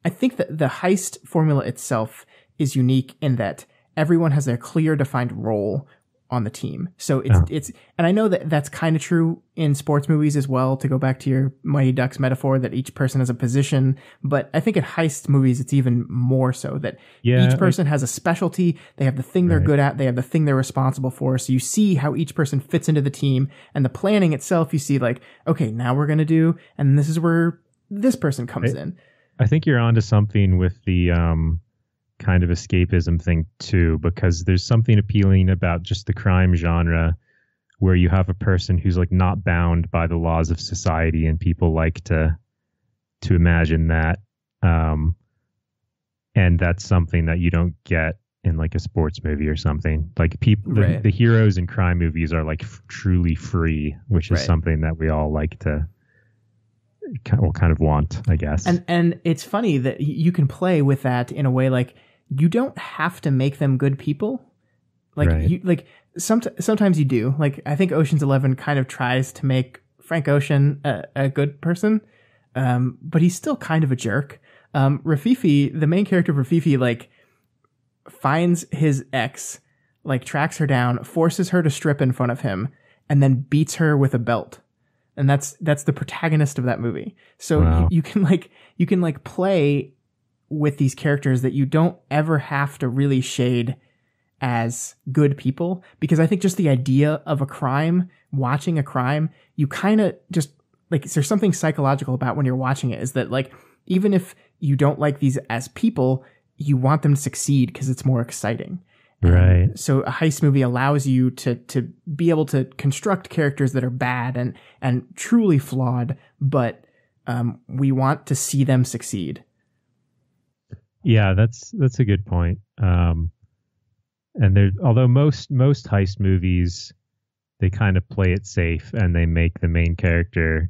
I think that the heist formula itself is unique in that everyone has a clear defined role on the team. So it's and I know that that's kind of true in sports movies as well, to go back to your Mighty Ducks metaphor, that each person has a position. But I think in heist movies, it's even more so that each person has a specialty. They have the thing they're good at. They have the thing they're responsible for. So you see how each person fits into the team, and the planning itself, you see like, okay, now we're going to do, and this is where this person comes in. I think you're onto something with the kind of escapism thing too, because there's something appealing about just the crime genre where you have a person who's like not bound by the laws of society, and people like to imagine that. And that's something that you don't get in like a sports movie or something. Like the heroes in crime movies are like truly free, which is something that we all like to kind of want, I guess. And it's funny that you can play with that in a way, like you don't have to make them good people. Like sometimes you do. Like I think Ocean's 11 kind of tries to make Frank Ocean a good person, but he's still kind of a jerk. Rififi, the main character of Rififi, like finds his ex, like tracks her down, forces her to strip in front of him, and then beats her with a belt. And that's the protagonist of that movie. So you can play with these characters that you don't ever have to really shade as good people, because I think just the idea of a crime, watching a crime, you kind of just like, there's something psychological about when you're watching it, is that like, even if you don't like these as people, you want them to succeed because it's more exciting. Right. So a heist movie allows you to be able to construct characters that are bad and truly flawed, but we want to see them succeed. Yeah, that's a good point. And although most heist movies, they kind of play it safe and they make the main character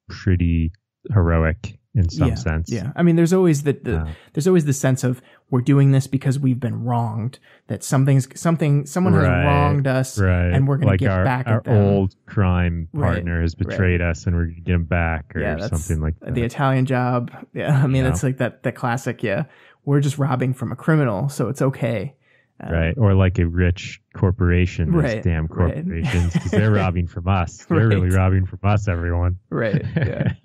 pretty heroic in some sense. Yeah. I mean, there's always there's always the sense of, we're doing this because we've been wronged, that someone has wronged us, and we're going to get back at them. Our old crime partner has betrayed us, and we're going to get him back, or something like that. The Italian Job. Yeah. I mean, it's like that classic. Yeah. We're just robbing from a criminal, so it's okay. Right. Or like a rich corporation, those damn corporations, because they're robbing from us. They're really robbing from us, everyone. Right. Yeah.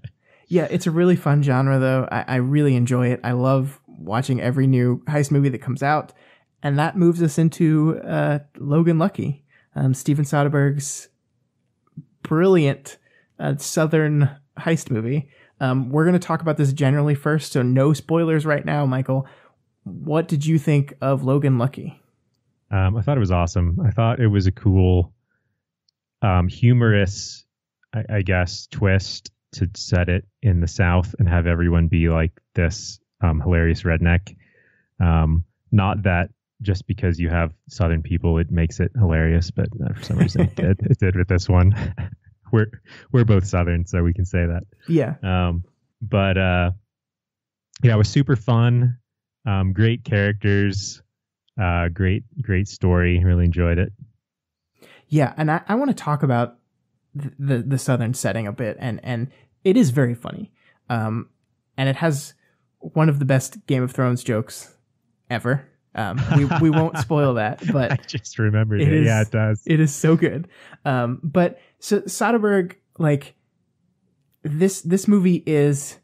Yeah, it's a really fun genre, though. I really enjoy it. I love watching every new heist movie that comes out. And that moves us into Logan Lucky, Steven Soderberg's brilliant Southern heist movie. We're going to talk about this generally first, so no spoilers right now, Michael. What did you think of Logan Lucky? I thought it was awesome. I thought it was a cool, humorous, I guess, twist to set it in the South and have everyone be like this hilarious redneck. Not that just because you have Southern people, it makes it hilarious, but for some reason it did with this one. We're both Southern, so we can say that. Yeah. It was super fun. Great characters. Great story. Really enjoyed it. Yeah, and I want to talk about the Southern setting a bit, and it is very funny. And it has one of the best Game of Thrones jokes ever. We won't spoil that, but I just remembered it. Yeah, it does. It is so good. But so Soderberg, like this movie is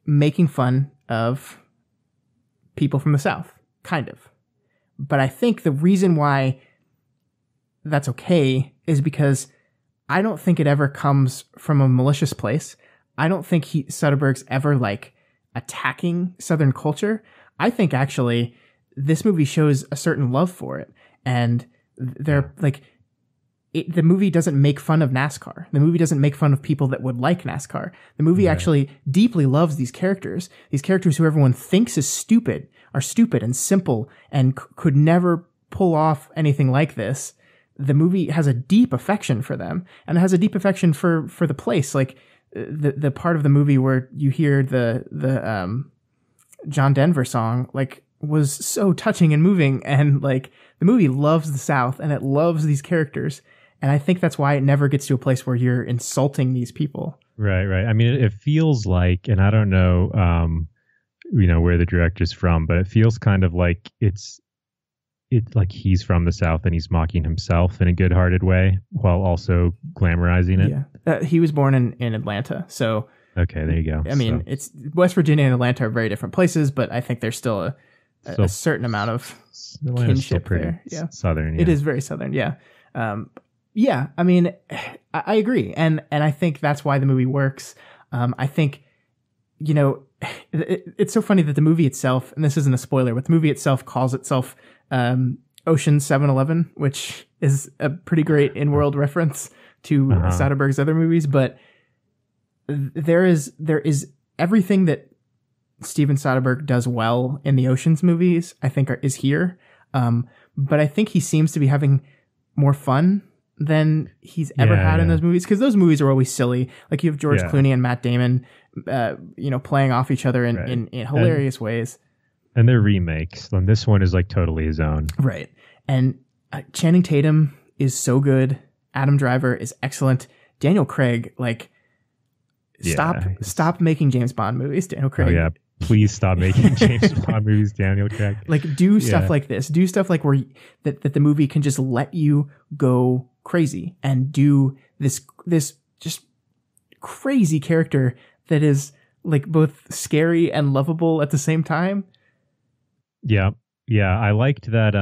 making fun of people from the South, kind of. But I think the reason why that's okay is because I don't think it ever comes from a malicious place. I don't think Soderbergh's ever like attacking Southern culture. I think actually this movie shows a certain love for it, and they're like, the movie doesn't make fun of NASCAR. The movie doesn't make fun of people that would like NASCAR. The movie actually deeply loves these characters who everyone thinks is stupid, are stupid and simple and could never pull off anything like this. The movie has a deep affection for them, and it has a deep affection for the place. Like the part of the movie where you hear the John Denver song, like, was so touching and moving, and like the movie loves the South and it loves these characters. And I think that's why it never gets to a place where you're insulting these people. Right. I mean, it feels like, and I don't know, where the director's from, but it feels kind of like it's like he's from the South and he's mocking himself in a good-hearted way while also glamorizing it. Yeah. He was born in Atlanta, so. Okay, there you go. I mean, it's West Virginia and Atlanta are very different places, but I think there's still a certain amount of kinship there. Yeah. Southern. Yeah. It is very Southern. Yeah. Yeah. I mean, I agree. And I think that's why the movie works. I think, it's so funny that the movie itself, and this isn't a spoiler, but the movie itself calls itself, Ocean 7-Eleven, which is a pretty great in-world reference to Soderbergh's other movies. But there is everything that Steven Soderbergh does well in the Ocean's movies, I think is here. But I think he seems to be having more fun than he's ever had in those movies, because those movies are always silly. Like you have George Clooney and Matt Damon, playing off each other in hilarious ways. And they're remakes. And this one is like totally his own. Right. And Channing Tatum is so good. Adam Driver is excellent. Daniel Craig, like, stop making James Bond movies, Daniel Craig. Oh, yeah. Please stop making James Bond movies, Daniel Craig. Like, do stuff like this. Do stuff like where that the movie can just let you go crazy and do this just crazy character that is like both scary and lovable at the same time. Yeah. I liked that.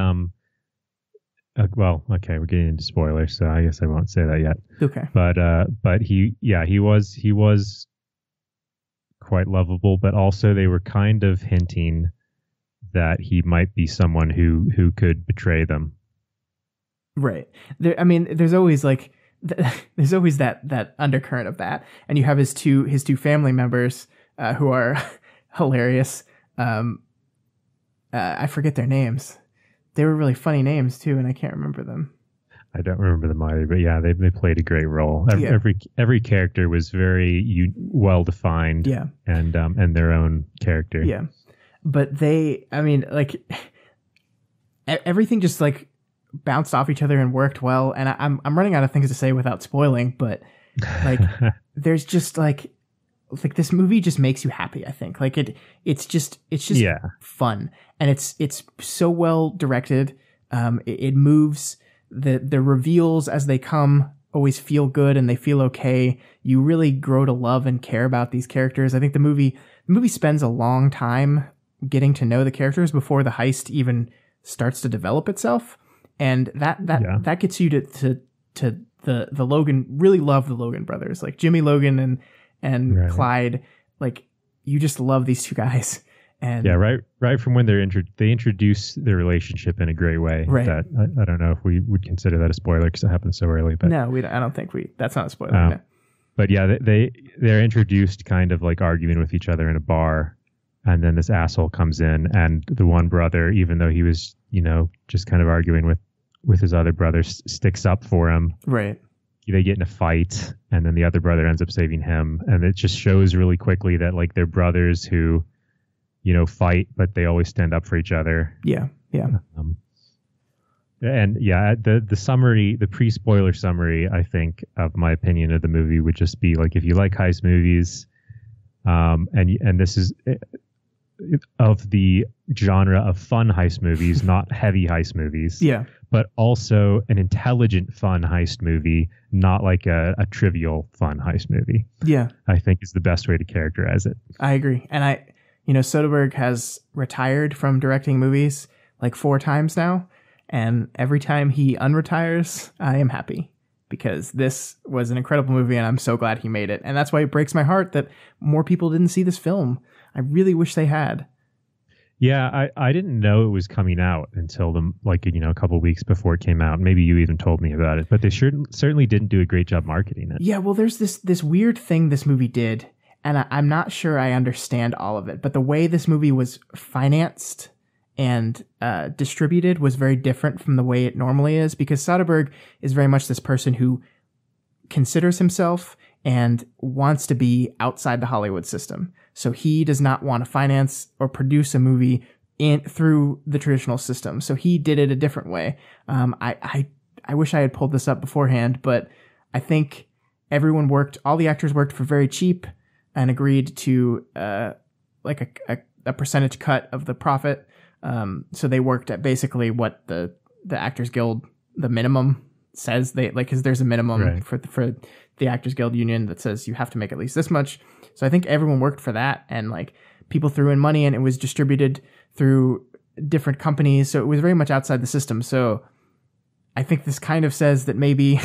Well, okay, we're getting into spoilers, so I guess I won't say that yet. Okay. But he was quite lovable, but also they were kind of hinting that he might be someone who could betray them. Right. There's always like there's always that undercurrent of that, and you have his two family members who are hilarious. I forget their names. They were really funny names too, and I can't remember them. I don't remember them either, but yeah, they played a great role. Every character was very well defined. Yeah, and their own character. Yeah, but everything just like bounced off each other and worked well. And I'm running out of things to say without spoiling, but like there's just like this movie just makes you happy. I think like it's just fun, and it's so well directed. It moves. The reveals as they come always feel good and they feel okay. You really grow to love and care about these characters. I think the movie spends a long time getting to know the characters before the heist even starts to develop itself, and that gets you to the Logan. Really love the Logan brothers, like Jimmy Logan and right. Clyde. Like, you just love these two guys. And yeah, right from when they introduce their relationship in a great way. Right. That I don't know if we would consider that a spoiler because it happened so early. But no, I don't think that's not a spoiler. No. But yeah, they're introduced kind of like arguing with each other in a bar, and then this asshole comes in, and the one brother, even though he was just kind of arguing with his other brother, sticks up for him. Right. They get in a fight, and then the other brother ends up saving him, and it just shows really quickly that like they're brothers who fight, but they always stand up for each other. Yeah. And yeah, the summary, the pre-spoiler summary, I think, of my opinion of the movie would just be like, if you like heist movies, and this is of the genre of fun heist movies, not heavy heist movies. Yeah. But also an intelligent fun heist movie, not like a trivial fun heist movie. Yeah. I think is the best way to characterize it. I agree. And Soderberg has retired from directing movies like 4 times now. And every time he unretires, I am happy, because this was an incredible movie and I'm so glad he made it. And that's why it breaks my heart that more people didn't see this film. I really wish they had. Yeah, I didn't know it was coming out until a couple of weeks before it came out. Maybe you even told me about it, but they certainly didn't do a great job marketing it. Yeah, well, there's this weird thing this movie did, and I'm not sure I understand all of it, but the way this movie was financed and distributed was very different from the way it normally is, because Soderbergh is very much this person who considers himself and wants to be outside the Hollywood system. So he does not want to finance or produce a movie through the traditional system. So he did it a different way. I wish I had pulled this up beforehand, but I think all the actors worked for very cheap and agreed to like a percentage cut of the profit. So they worked at basically what the Actors Guild, the minimum says because there's a minimum right. for the Actors Guild union that says you have to make at least this much. So I think everyone worked for that, and like people threw in money, and it was distributed through different companies. So it was very much outside the system. So I think this kind of says that maybe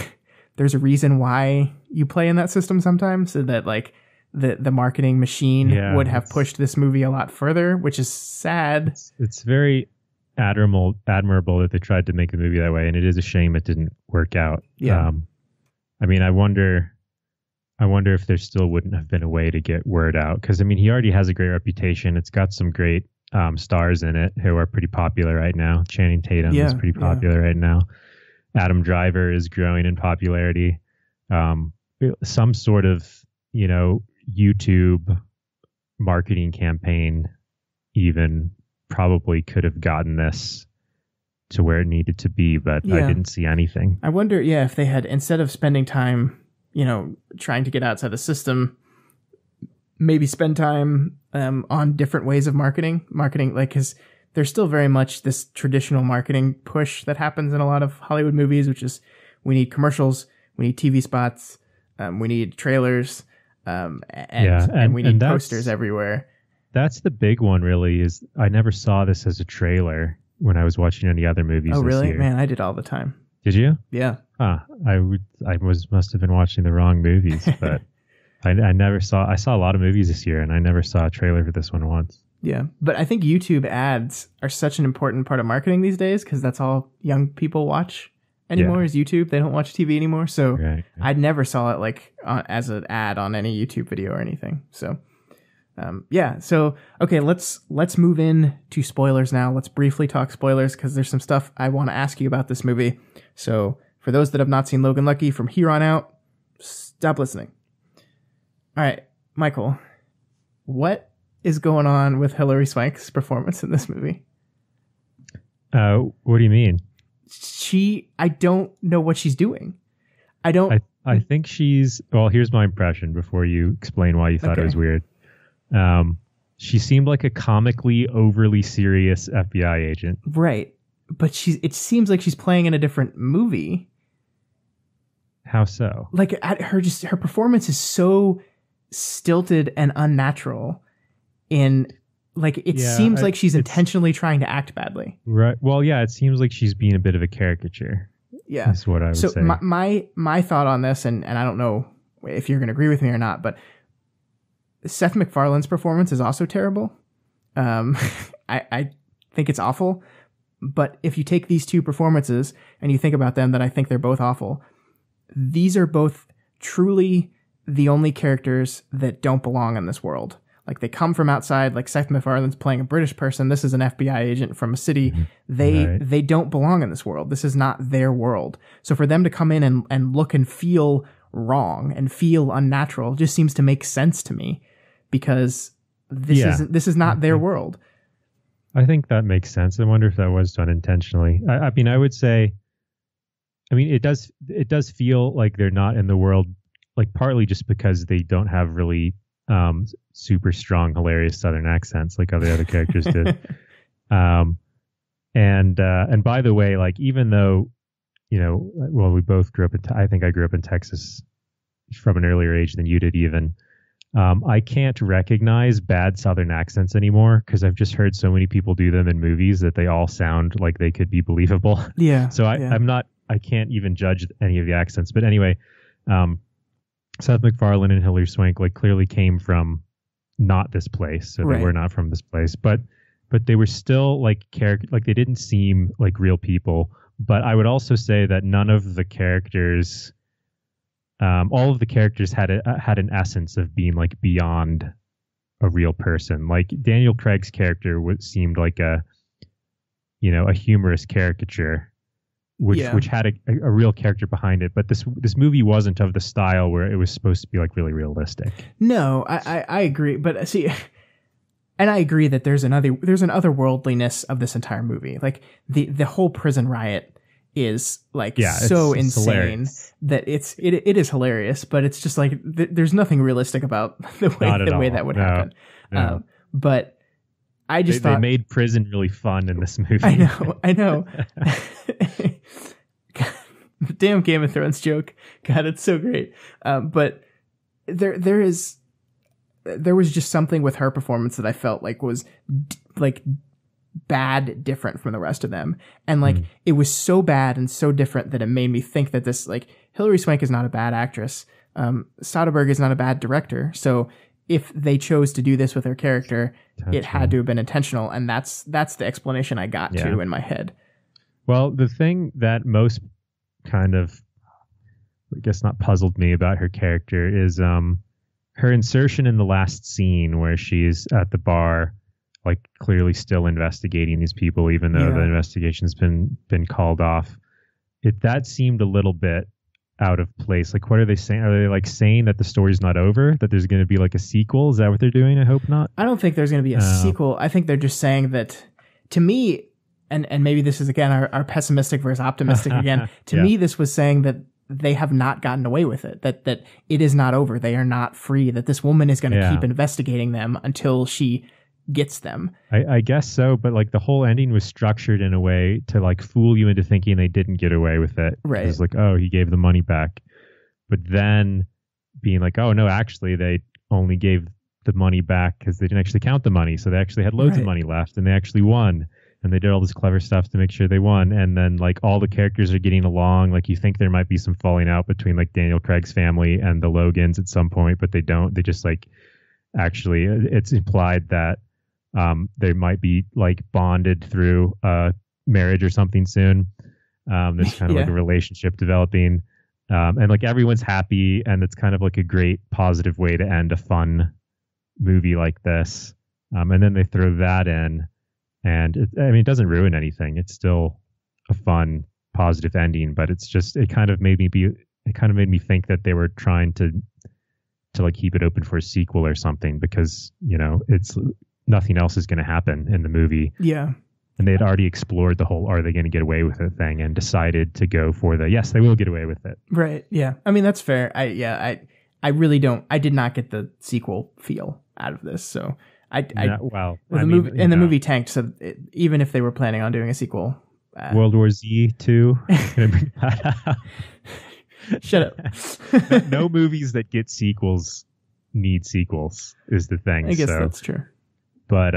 there's a reason why you play in that system sometimes, so that like the marketing machine would have pushed this movie a lot further, which is sad. It's very admirable that they tried to make the movie that way, and it is a shame it didn't work out. Yeah. I mean, I wonder if there still wouldn't have been a way to get word out, because I mean, he already has a great reputation. It's got some great stars in it who are pretty popular right now. Channing Tatum is pretty popular right now. Adam Driver is growing in popularity. Some sort of, YouTube marketing campaign even probably could have gotten this to where it needed to be, but I didn't see anything. I wonder, if they had, instead of spending time, trying to get outside the system, maybe spend time on different ways of marketing, like, because there's still very much this traditional marketing push that happens in a lot of Hollywood movies, which is we need commercials, we need TV spots, we need trailers, and we need posters everywhere. That's the big one, really, is I never saw this as a trailer when I was watching any other movies. Oh, really? This year. Man, I did all the time. Did you? Yeah. Must have been watching the wrong movies, but I saw a lot of movies this year, and I never saw a trailer for this one once. Yeah, but I think YouTube ads are such an important part of marketing these days, because that's all young people watch anymore is YouTube. They don't watch TV anymore, so right. I never saw it like as an ad on any YouTube video or anything. So so okay, let's move in to spoilers now. Let's briefly talk spoilers, because there's some stuff I want to ask you about this movie. So for those that have not seen Logan Lucky, from here on out, stop listening. All right, Michael, what is going on with Hilary Swank's performance in this movie? What do you mean? I don't know what she's doing. I think she's, well, here's my impression before you explain why you thought it was weird. She seemed like a comically overly serious FBI agent. Right. But it seems like she's playing in a different movie. How so? Like her performance is so stilted and unnatural seems like she's intentionally trying to act badly. Right. Well, yeah, it seems like she's being a bit of a caricature. Yeah. That's what I would say. So my thought on this, and I don't know if you're going to agree with me or not, but Seth MacFarlane's performance is also terrible. I think it's awful. But if you take these two performances and you think about them, that I think they're both awful. These are both truly the only characters that don't belong in this world. Like, they come from outside, like Seth MacFarlane's playing a British person. This is an FBI agent from a city. They don't belong in this world. This is not their world. So for them to come in and look and feel wrong and feel unnatural just seems to make sense to me, because this is not their world. I think that makes sense. I wonder if that was done intentionally. I mean, I would say, I mean, it does feel like they're not in the world, like partly just because they don't have really super strong, hilarious Southern accents like other characters did. And by the way, like, even though, you know, well, we both grew up I think I grew up in Texas from an earlier age than you did even. I can't recognize bad Southern accents anymore because I've just heard so many people do them in movies that they all sound like they could be believable. Yeah. So I can't even judge any of the accents. But anyway, Seth MacFarlane and Hilary Swank like clearly came from not this place, so they were not from this place. But they were still like like they didn't seem like real people. But I would also say that none of the characters. All of the characters had an essence of being like beyond a real person. Like Daniel Craig's character seemed like a humorous caricature, which had a real character behind it. But this movie wasn't of the style where it was supposed to be like really realistic. No, I agree. But see, and I agree that there's an otherworldliness of this entire movie. Like the whole prison riot is like so insane hilarious. That it is hilarious, but it's just like there's nothing realistic about the way that would happen. No. But I just thought they made prison really fun in this movie. I know. The damn Game of Thrones joke, God, it's so great. But there was just something with her performance that I felt like was like bad different from the rest of them, and like it was so bad and so different that it made me think that this, like, Hilary Swank is not a bad actress, Soderberg is not a bad director, so if they chose to do this with her character, it had to have been intentional, and that's the explanation I got to in my head. Well, the thing that most kind of, I guess, not puzzled me about her character is her insertion in the last scene where she's at the bar, like clearly still investigating these people, even though the investigation's been called off. That seemed a little bit out of place. Like, what are they saying? Are they like saying that the story's not over, that there's going to be like a sequel? Is that what they're doing? I hope not. I don't think there's going to be a sequel. I think they're just saying that, to me, and maybe this is again our pessimistic versus optimistic again. To me, this was saying that they have not gotten away with it, that it is not over. They are not free, that this woman is going to keep investigating them until she gets them. I guess so, but like the whole ending was structured in a way to like fool you into thinking they didn't get away with it. Right. It's like, oh, he gave the money back. But then being like, oh no, actually they only gave the money back because they didn't actually count the money. So they actually had loads of money left and they actually won. And they did all this clever stuff to make sure they won. And then like all the characters are getting along. Like you think there might be some falling out between like Daniel Craig's family and the Logans at some point, but they don't. They just like, actually it's implied that they might be like bonded through marriage or something soon. There's kind of like a relationship developing, and like everyone's happy, and it's kind of like a great positive way to end a fun movie like this. And then they throw that in, and it doesn't ruin anything. It's still a fun, positive ending, but it's just, it kind of made me think that they were trying to like keep it open for a sequel or something, because, you know, it's, nothing else is going to happen in the movie. Yeah. And they had already explored the whole, are they going to get away with it thing, and decided to go for yes, they will get away with it. Right. Yeah. I mean, that's fair. I really don't, I did not get the sequel feel out of this. So the movie tanked. So even if they were planning on doing a sequel, World War Z 2. Shut up. No movies that get sequels need sequels is the thing. I guess that's true. But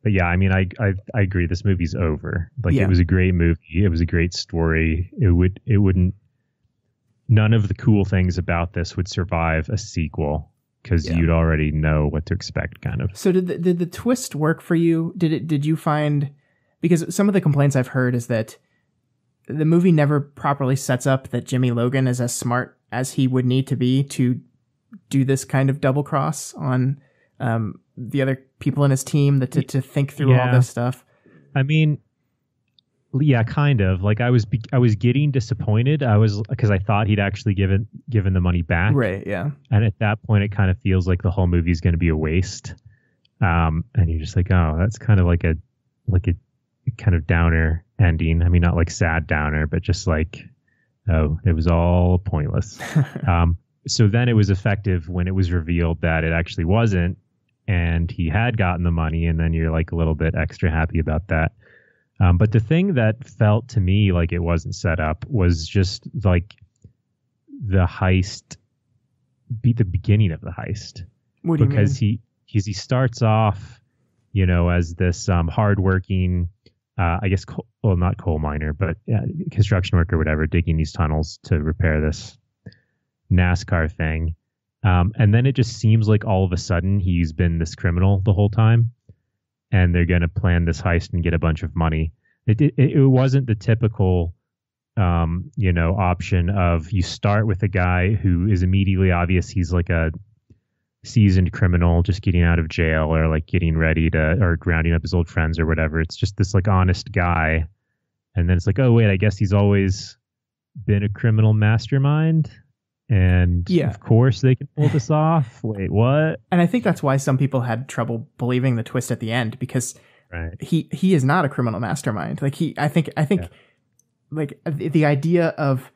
yeah, I mean, I agree. This movie's over. Like, it was a great movie. It was a great story. It wouldn't. None of the cool things about this would survive a sequel, because you'd already know what to expect, kind of. So did the twist work for you? Did you find, because some of the complaints I've heard is that the movie never properly sets up that Jimmy Logan is as smart as he would need to be to do this kind of double cross on the other people in his team, that to think through all this stuff. I mean, yeah, kind of. Like I was getting disappointed. Because I thought he'd actually given the money back. Right. Yeah. And at that point, it kind of feels like the whole movie is going to be a waste. And you're just like, oh, that's kind of like like a kind of downer ending. I mean, not like sad downer, but just like, oh, it was all pointless. So then it was effective when it was revealed that it actually wasn't, and he had gotten the money, and then you're like a little bit extra happy about that. But the thing that felt to me like it wasn't set up was just like the heist, the beginning of the heist. What do you mean? Because he starts off, you know, as this hardworking, I guess, not coal miner, but construction worker, whatever, digging these tunnels to repair this NASCAR thing. And then it just seems like all of a sudden he's been this criminal the whole time, and they're going to plan this heist and get a bunch of money. It wasn't the typical, you know, option of you start with a guy who is immediately obvious he's like a seasoned criminal just getting out of jail, or like getting ready to, or rounding up his old friends or whatever. It's just this like honest guy. And then it's like, oh wait, I guess he's always been a criminal mastermind. And of course they can pull this off. Wait, what? And I think that's why some people had trouble believing the twist at the end, because he is not a criminal mastermind. Like I think like the idea of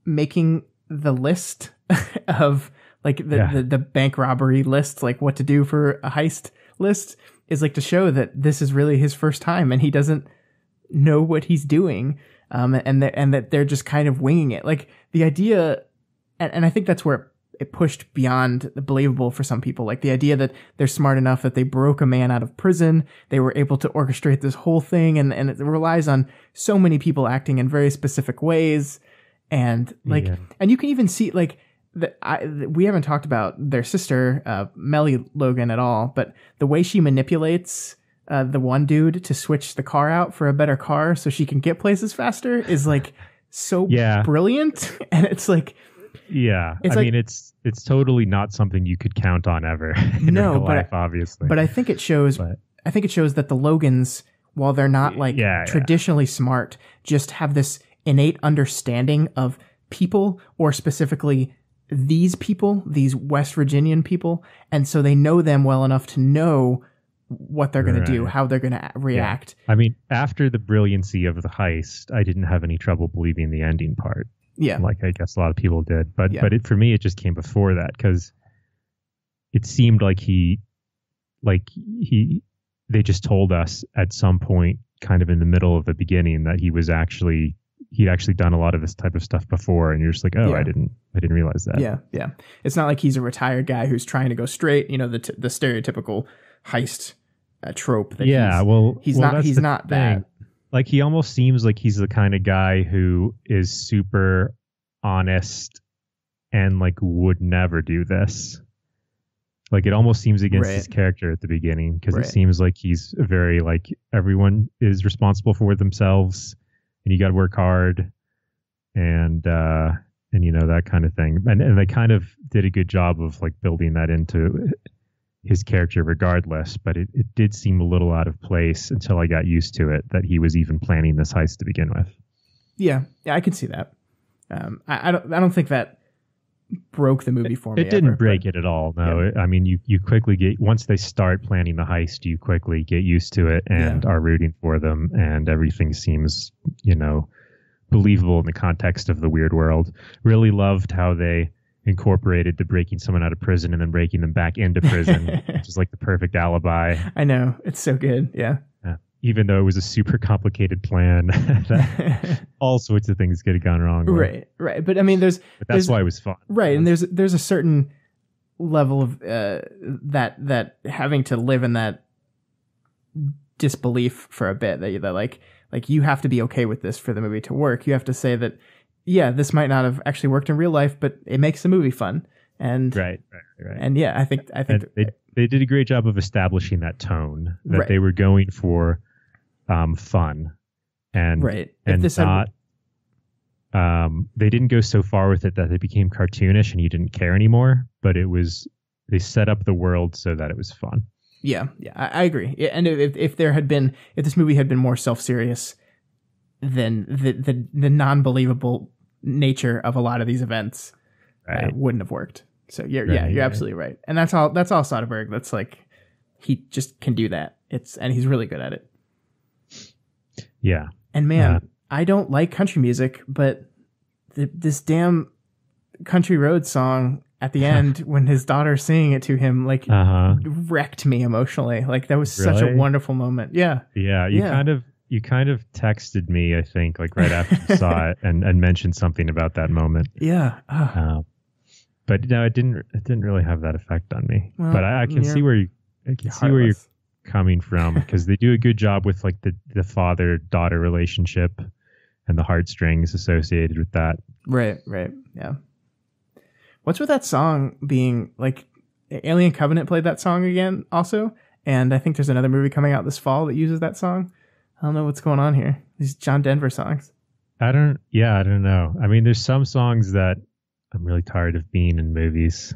making the list of like the bank robbery list, like what to do for a heist list, is like to show that this is really his first time and he doesn't know what he's doing. And that they're just kind of winging it. Like the idea, and I think that's where it pushed beyond the believable for some people. Like the idea that they're smart enough that they broke a man out of prison. They were able to orchestrate this whole thing. And it relies on so many people acting in very specific ways. And like, and you can even see like, we haven't talked about their sister, Melly Logan, at all, but the way she manipulates the one dude to switch the car out for a better car so she can get places faster is like so brilliant. And it's like, I mean, it's totally not something you could count on ever in real life, obviously. But I think it shows. I think it shows that the Logans, while they're not like traditionally smart, just have this innate understanding of people, or specifically these people, these West Virginian people, and so they know them well enough to know what they're going to do, how they're going to react. I mean, after the brilliancy of the heist, I didn't have any trouble believing the ending part. Like I guess a lot of people did, but for me it just came before that, because it seemed like they just told us at some point, kind of in the middle of the beginning, that he'd actually done a lot of this type of stuff before, and you're just like, oh, I didn't realize that. Yeah. It's not like he's a retired guy who's trying to go straight, you know, the stereotypical heist trope. That he's not that. Like he almost seems like he's the kind of guy who is super honest and like would never do this. Like it almost seems against his character at the beginning, because it seems like he's very like, everyone is responsible for themselves and you got to work hard and you know, that kind of thing. And they kind of did a good job of like building that into his character regardless, but it did seem a little out of place until I got used to it, that he was even planning this heist to begin with. Yeah, I can see that. I don't think that broke the movie for me. It didn't break it at all. No, I mean, you quickly get, once they start planning the heist, you quickly get used to it and are rooting for them, and everything seems, you know, believable in the context of the weird world. Really loved how they incorporated the breaking someone out of prison and then breaking them back into prison, which is like the perfect alibi. I know, it's so good. Yeah. Even though it was a super complicated plan, that all sorts of things could have gone wrong. Right. But I mean, that's why it was fun. Right. And there's a certain level of that having to live in that disbelief for a bit, that like you have to be okay with this for the movie to work. You have to say that, yeah, this might not have actually worked in real life, but it makes the movie fun. And right. And I think they did a great job of establishing that tone that they were going for fun, and they didn't go so far with it that it became cartoonish and you didn't care anymore. But they set up the world so that it was fun. Yeah, I agree. And if this movie had been more self-serious, then the non-believable nature of a lot of these events wouldn't have worked. So you're absolutely right. And that's all Soderberg. That's like, he just can do that. And he's really good at it. Yeah. And man, I don't like country music, but this damn Country Road song at the end when his daughter's singing it to him, like wrecked me emotionally. Like that was such a wonderful moment. Yeah. Yeah. You kind of texted me, I think, like right after you saw it and mentioned something about that moment. Yeah. But no, it didn't really have that effect on me. Well, but I can see where you're coming from, because they do a good job with like the father-daughter relationship and the heartstrings associated with that. Right. Yeah. What's with that song being like Alien Covenant played that song again also, and I think there's another movie coming out this fall that uses that song. I don't know what's going on here. These John Denver songs. I don't know. I mean, there's some songs that I'm really tired of being in movies,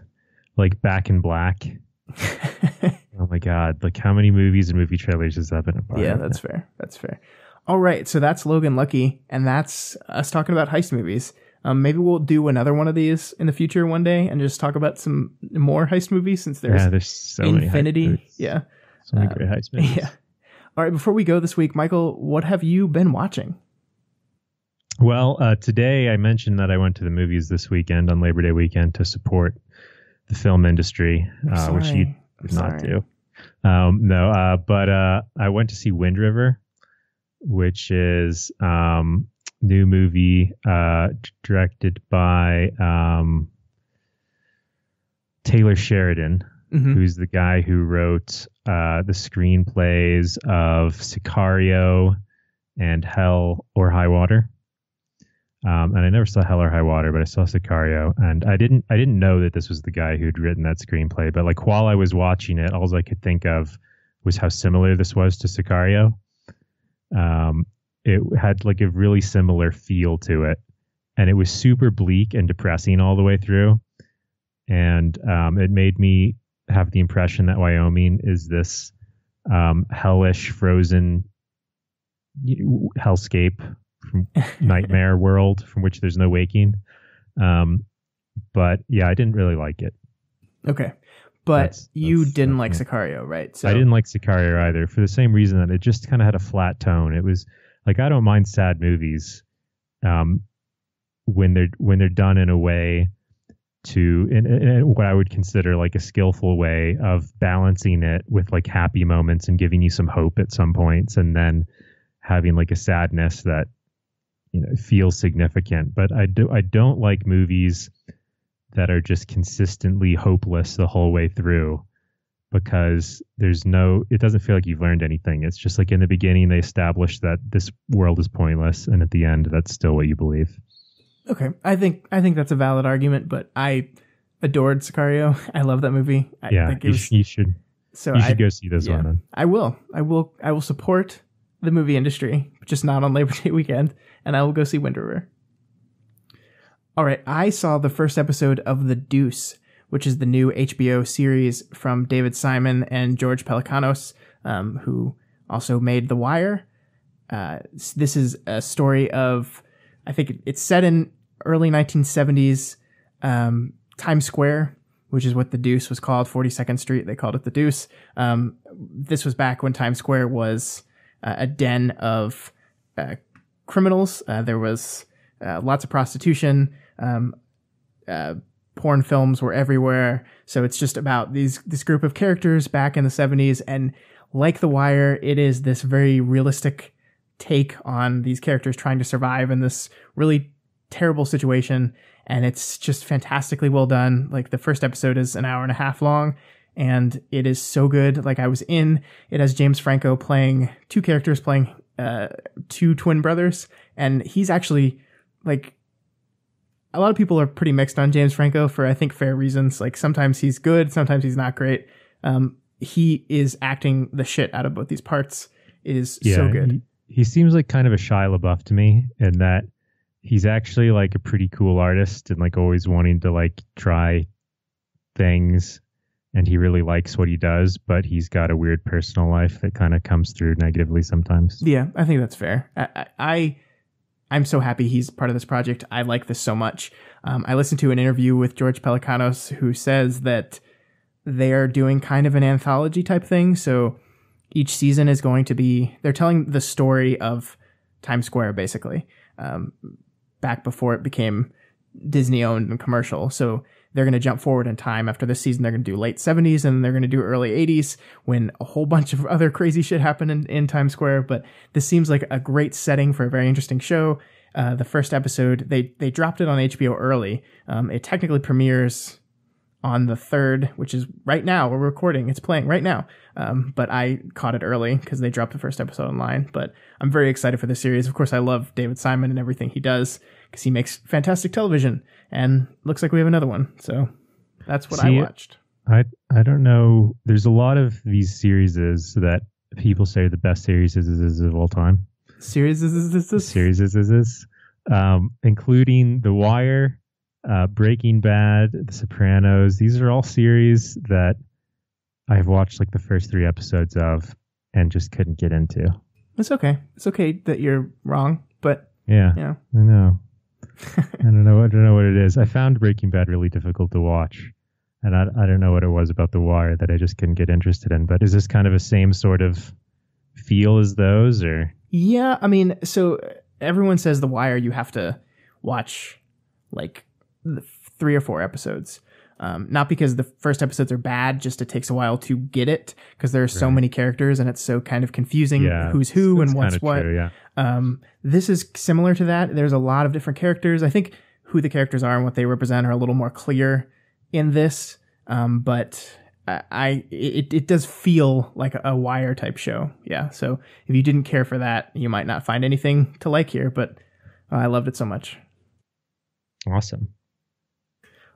like Back in Black. Oh my God. Like how many movies and movie trailers has that been a part of? Yeah, that's fair. That's fair. All right. So that's Logan Lucky, and that's us talking about heist movies. Maybe we'll do another one of these in the future one day and just talk about some more heist movies, since there's so infinity. Many heist movies. Yeah. So many great heist movies. Yeah. All right. Before we go this week, Michael, what have you been watching? Well, today I mentioned that I went to the movies this weekend on Labor Day weekend to support the film industry, which you did not do. But I went to see Wind River, which is new movie directed by Taylor Sheridan, who's the guy who wrote the screenplays of Sicario and Hell or High Water. And I never saw Hell or High Water, but I saw Sicario, and I didn't know that this was the guy who'd written that screenplay. But like while I was watching it, all I could think of was how similar this was to Sicario. It had like a really similar feel to it, and it was super bleak and depressing all the way through. And it made me have the impression that Wyoming is this hellish, frozen hellscape from nightmare world from which there's no waking. But yeah, I didn't really like it. Okay. But you didn't like Sicario, right? So I didn't like Sicario either, for the same reason that it just kind of had a flat tone. It was like, I don't mind sad movies when they're done in a way in what I would consider like a skillful way of balancing it with like happy moments and giving you some hope at some points, and then having like a sadness that, you know, feels significant. But I don't like movies that are just consistently hopeless the whole way through, because it doesn't feel like you've learned anything. It's just like in the beginning they establish that this world is pointless, and at the end that's still what you believe. Okay. I think that's a valid argument, but I adored Sicario. I love that movie. You should. So you should go see this one then. I will support the movie industry, just not on Labor Day weekend, and I will go see Wind River. All right, I saw the first episode of The Deuce, which is the new HBO series from David Simon and George Pelecanos, who also made The Wire. This is a story of, I think it's set in early 1970s Times Square, which is what The Deuce was called, 42nd Street. They called it The Deuce. This was back when Times Square was a den of criminals. There was lots of prostitution. Porn films were everywhere. So it's just about this group of characters back in the 70s. And like The Wire, it is this very realistic take on these characters trying to survive in this really terrible situation. And it's just fantastically well done. Like the first episode is an hour and a half long, and it is so good. Like it has James Franco playing two characters, playing two twin brothers. And he's actually like, a lot of people are pretty mixed on James Franco for, I think, fair reasons. Like sometimes he's good, sometimes he's not great. He is acting the shit out of both these parts. It is so good. He seems like kind of a Shia LaBeouf to me, in that he's actually like a pretty cool artist and like always wanting to like try things, and he really likes what he does, but he's got a weird personal life that kind of comes through negatively sometimes. Yeah, I think that's fair. I'm so happy he's part of this project. I like this so much. I listened to an interview with George Pelecanos, who says that they're doing kind of an anthology type thing. So each season is going to be, they're telling the story of Times Square, basically, back before it became Disney owned and commercial. So they're going to jump forward in time. After this season, they're going to do late 70s and they're going to do early 80s when a whole bunch of other crazy shit happened in Times Square. But this seems like a great setting for a very interesting show. The first episode, they dropped it on HBO early. It technically premieres on the 3rd, which is right now. We're recording. It's playing right now. But I caught it early because they dropped the first episode online. But I'm very excited for this series. Of course, I love David Simon and everything he does because he makes fantastic television. And looks like we have another one. So that's what I watched. I don't know. There's a lot of these series that people say are the best series of all time. Series including The Wire, Breaking Bad, The Sopranos. These are all series that I've watched like the first 3 episodes of and just couldn't get into. It's okay. It's okay that you're wrong, but yeah, you know. I know. I don't know what it is. I found Breaking Bad really difficult to watch, and I don't know what it was about The Wire that I just couldn't get interested in. But is this kind of a same sort of feel as those, or? Yeah, I mean, so everyone says The Wire you have to watch like 3 or 4 episodes. Not because the first episodes are bad, just it takes a while to get it because there are so many characters and it's so kind of confusing who's who and what's what. True, yeah. This is similar to that. There's a lot of different characters. I think who the characters are and what they represent are a little more clear in this. But it does feel like a Wire type show. Yeah. So if you didn't care for that, you might not find anything to like here, but I loved it so much. Awesome.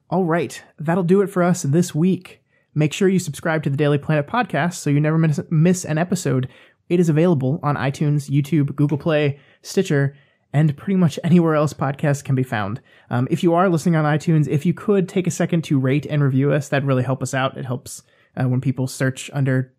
All right, that'll do it for us this week. Make sure you subscribe to the Daily Planet podcast so you never miss an episode. It is available on iTunes, YouTube, Google Play, Stitcher, and pretty much anywhere else podcasts can be found. If you are listening on iTunes, if you could take a second to rate and review us, that'd really help us out. It helps when people search under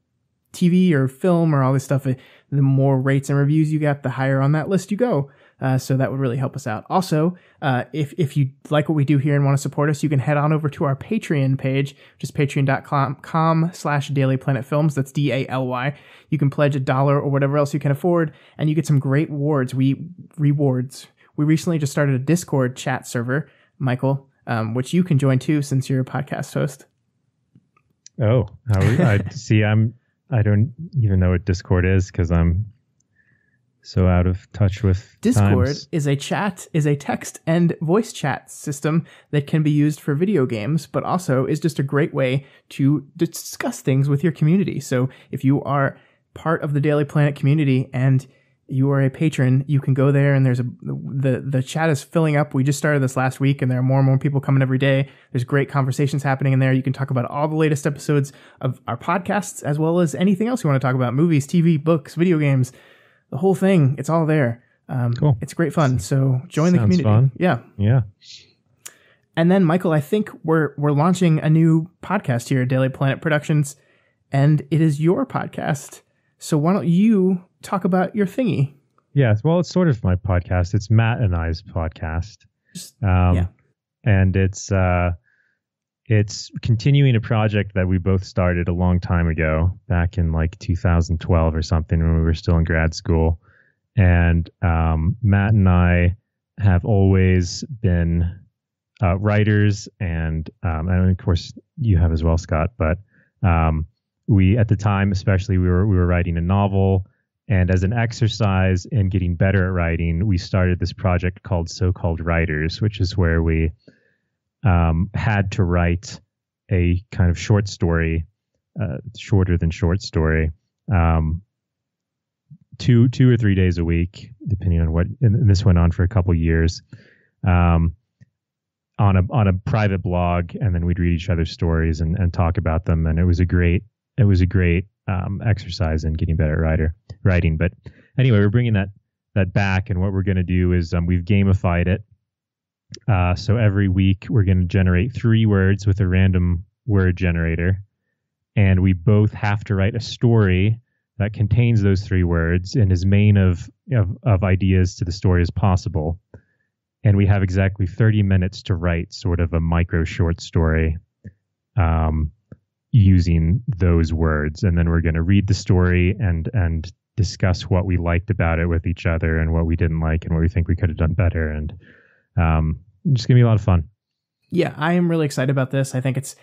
TV or film or all this stuff. The more rates and reviews you get, the higher on that list you go. So that would really help us out. Also, if you like what we do here and want to support us, you can head on over to our Patreon page, which is patreon.com/dailyplanetfilms. That's DALY. You can pledge $1 or whatever else you can afford, and you get some great rewards. We recently just started a Discord chat server, Michael, which you can join too, since you're a podcast host. Oh, I don't even know what Discord is because I'm so out of touch with Discord times. is a text and voice chat system that can be used for video games, but also is just a great way to discuss things with your community. So if you are part of the Daily Planet community and you are a patron, you can go there and there's the chat is filling up. We just started this last week and there are more and more people coming every day. There's great conversations happening in there. You can talk about all the latest episodes of our podcasts as well as anything else you want to talk about, movies, TV, books, video games. The whole thing, it's all there. Cool. It's great fun. So join the community. Fun. Yeah. And then, Michael, I think we're launching a new podcast here at Daily Planet Productions, and it is your podcast. So why don't you talk about your thingy? Yeah. Well, it's sort of my podcast. It's Matt and I's podcast. And it's continuing a project that we both started a long time ago, back in like 2012 or something when we were still in grad school. And Matt and I have always been writers, and of course you have as well, Scott. But we, at the time, especially, we were writing a novel, and as an exercise in getting better at writing, we started this project called So-Called Writers, which is where we had to write a kind of short story, shorter than short story, 2 or 3 days a week, depending on what. And this went on for a couple years, on a private blog, and then we'd read each other's stories and talk about them. And it was a great exercise in getting better at writing. But anyway, we're bringing that back, and what we're going to do is we've gamified it. So every week we're going to generate 3 words with a random word generator, and we both have to write a story that contains those 3 words and as main of ideas to the story as possible. And we have exactly 30 minutes to write sort of a micro short story using those words. And then we're going to read the story and discuss what we liked about it with each other and what we didn't like and what we think we could have done better. And just gonna be a lot of fun. Yeah, I am really excited about this. I think it's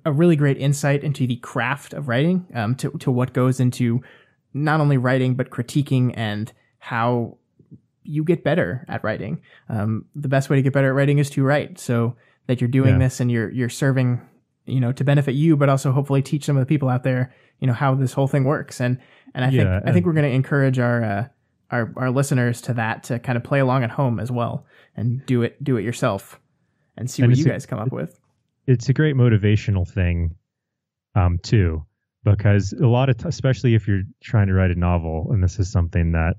a really great insight into the craft of writing, to what goes into not only writing, but critiquing and how you get better at writing. The best way to get better at writing is to write, so that you're doing this and you're serving, to benefit you, but also hopefully teach some of the people out there, how this whole thing works. And I think we're going to encourage our listeners to kind of play along at home as well and do it yourself and see what you guys come up with. It's a great motivational thing, too, because especially if you're trying to write a novel, and this is something that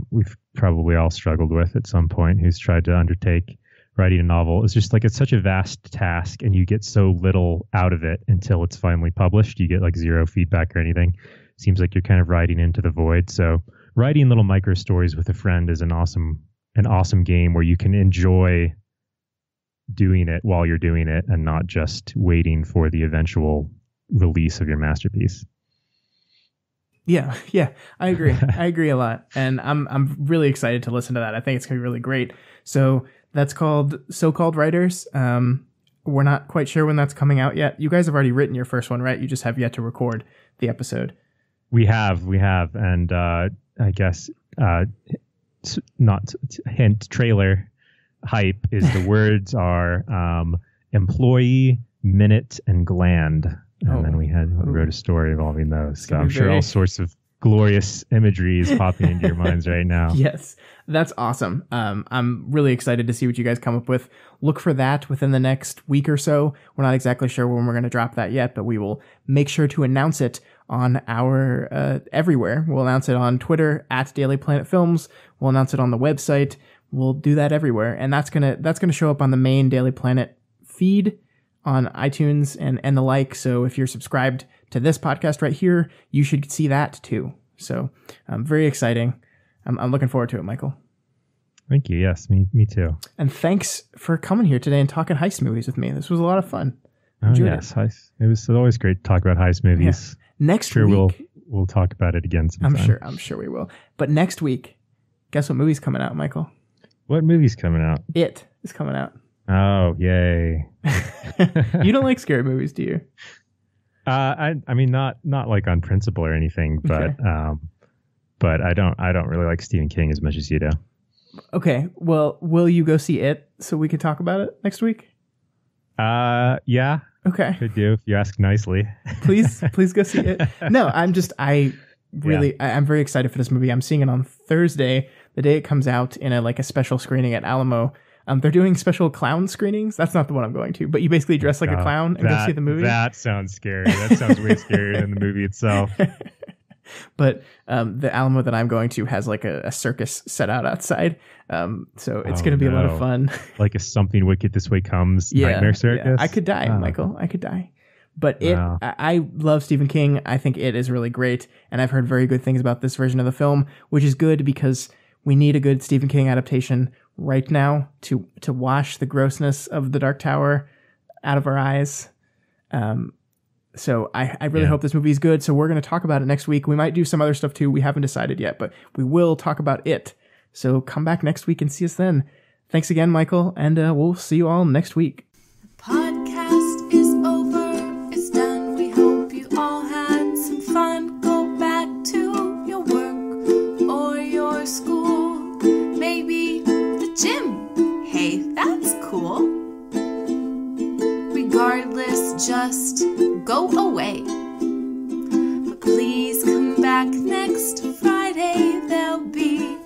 we've probably all struggled with at some point, who's tried to undertake writing a novel. It's just like, it's such a vast task and you get so little out of it until it's finally published. You get like zero feedback or anything. Seems like you're kind of writing into the void. So writing little micro stories with a friend is an awesome game where you can enjoy doing it while you're doing it and not just waiting for the eventual release of your masterpiece. Yeah, I agree. I agree a lot. And I'm really excited to listen to that. I think it's going to be really great. So that's called So-Called Writers. We're not quite sure when that's coming out yet. You guys have already written your first one, right? You just have yet to record the episode. We have. And I guess not hint, trailer hype is the words are employee, minute, and gland. And then we wrote a story involving those. So I'm sure all sorts of glorious imagery is popping into your minds right now. Yes, that's awesome. I'm really excited to see what you guys come up with. Look for that within the next week or so. We're not exactly sure when we're going to drop that yet, but we will make sure to announce it on our everywhere. We'll announce it on Twitter at Daly Planet Films. We'll announce it on the website. We'll do that everywhere, and that's gonna show up on the main Daly Planet feed on iTunes and the like. So if you're subscribed to this podcast right here, you should see that too. So very exciting. I'm looking forward to it, Michael. Thank you. Yes, me too. And thanks for coming here today and talking heist movies with me. This was a lot of fun. Heist. It was always great to talk about heist movies. Yeah. Next week, we'll talk about it again sometime. I'm sure we will. But next week, guess what movie's coming out, Michael? What movie's coming out? It is coming out. Oh, yay. You don't like scary movies, do you? I mean, not like on principle or anything, but okay. But I don't really like Stephen King as much as you do. Okay. Well, will you go see it so we can talk about it next week? Yeah. Okay. Could do if you ask nicely. Please go see it. No, I'm very excited for this movie. I'm seeing it on Thursday, the day it comes out, in a special screening at Alamo. They're doing special clown screenings. That's not the one I'm going to, but you basically dress like a clown and go see the movie. That sounds scary. That sounds way scarier than the movie itself. But the Alamo that I'm going to has a circus set out outside. So it's going to be a lot of fun. Like a Something Wicked This Way Comes nightmare circus. Yeah. I could die, Michael. I could die. But I love Stephen King. I think It is really great. And I've heard very good things about this version of the film, which is good because we need a good Stephen King adaptation right now to wash the grossness of The Dark Tower out of our eyes. So I really hope this movie is good. So we're going to talk about it next week. We might do some other stuff too. We haven't decided yet, but we will talk about it. So come back next week and see us then. Thanks again, Michael, and we'll see you all next week. The podcast is over. It's done. We hope you all had some fun. Go back to your work or your school. Maybe the gym. Hey, that's cool. Regardless, just go away. But please come back next Friday. There'll be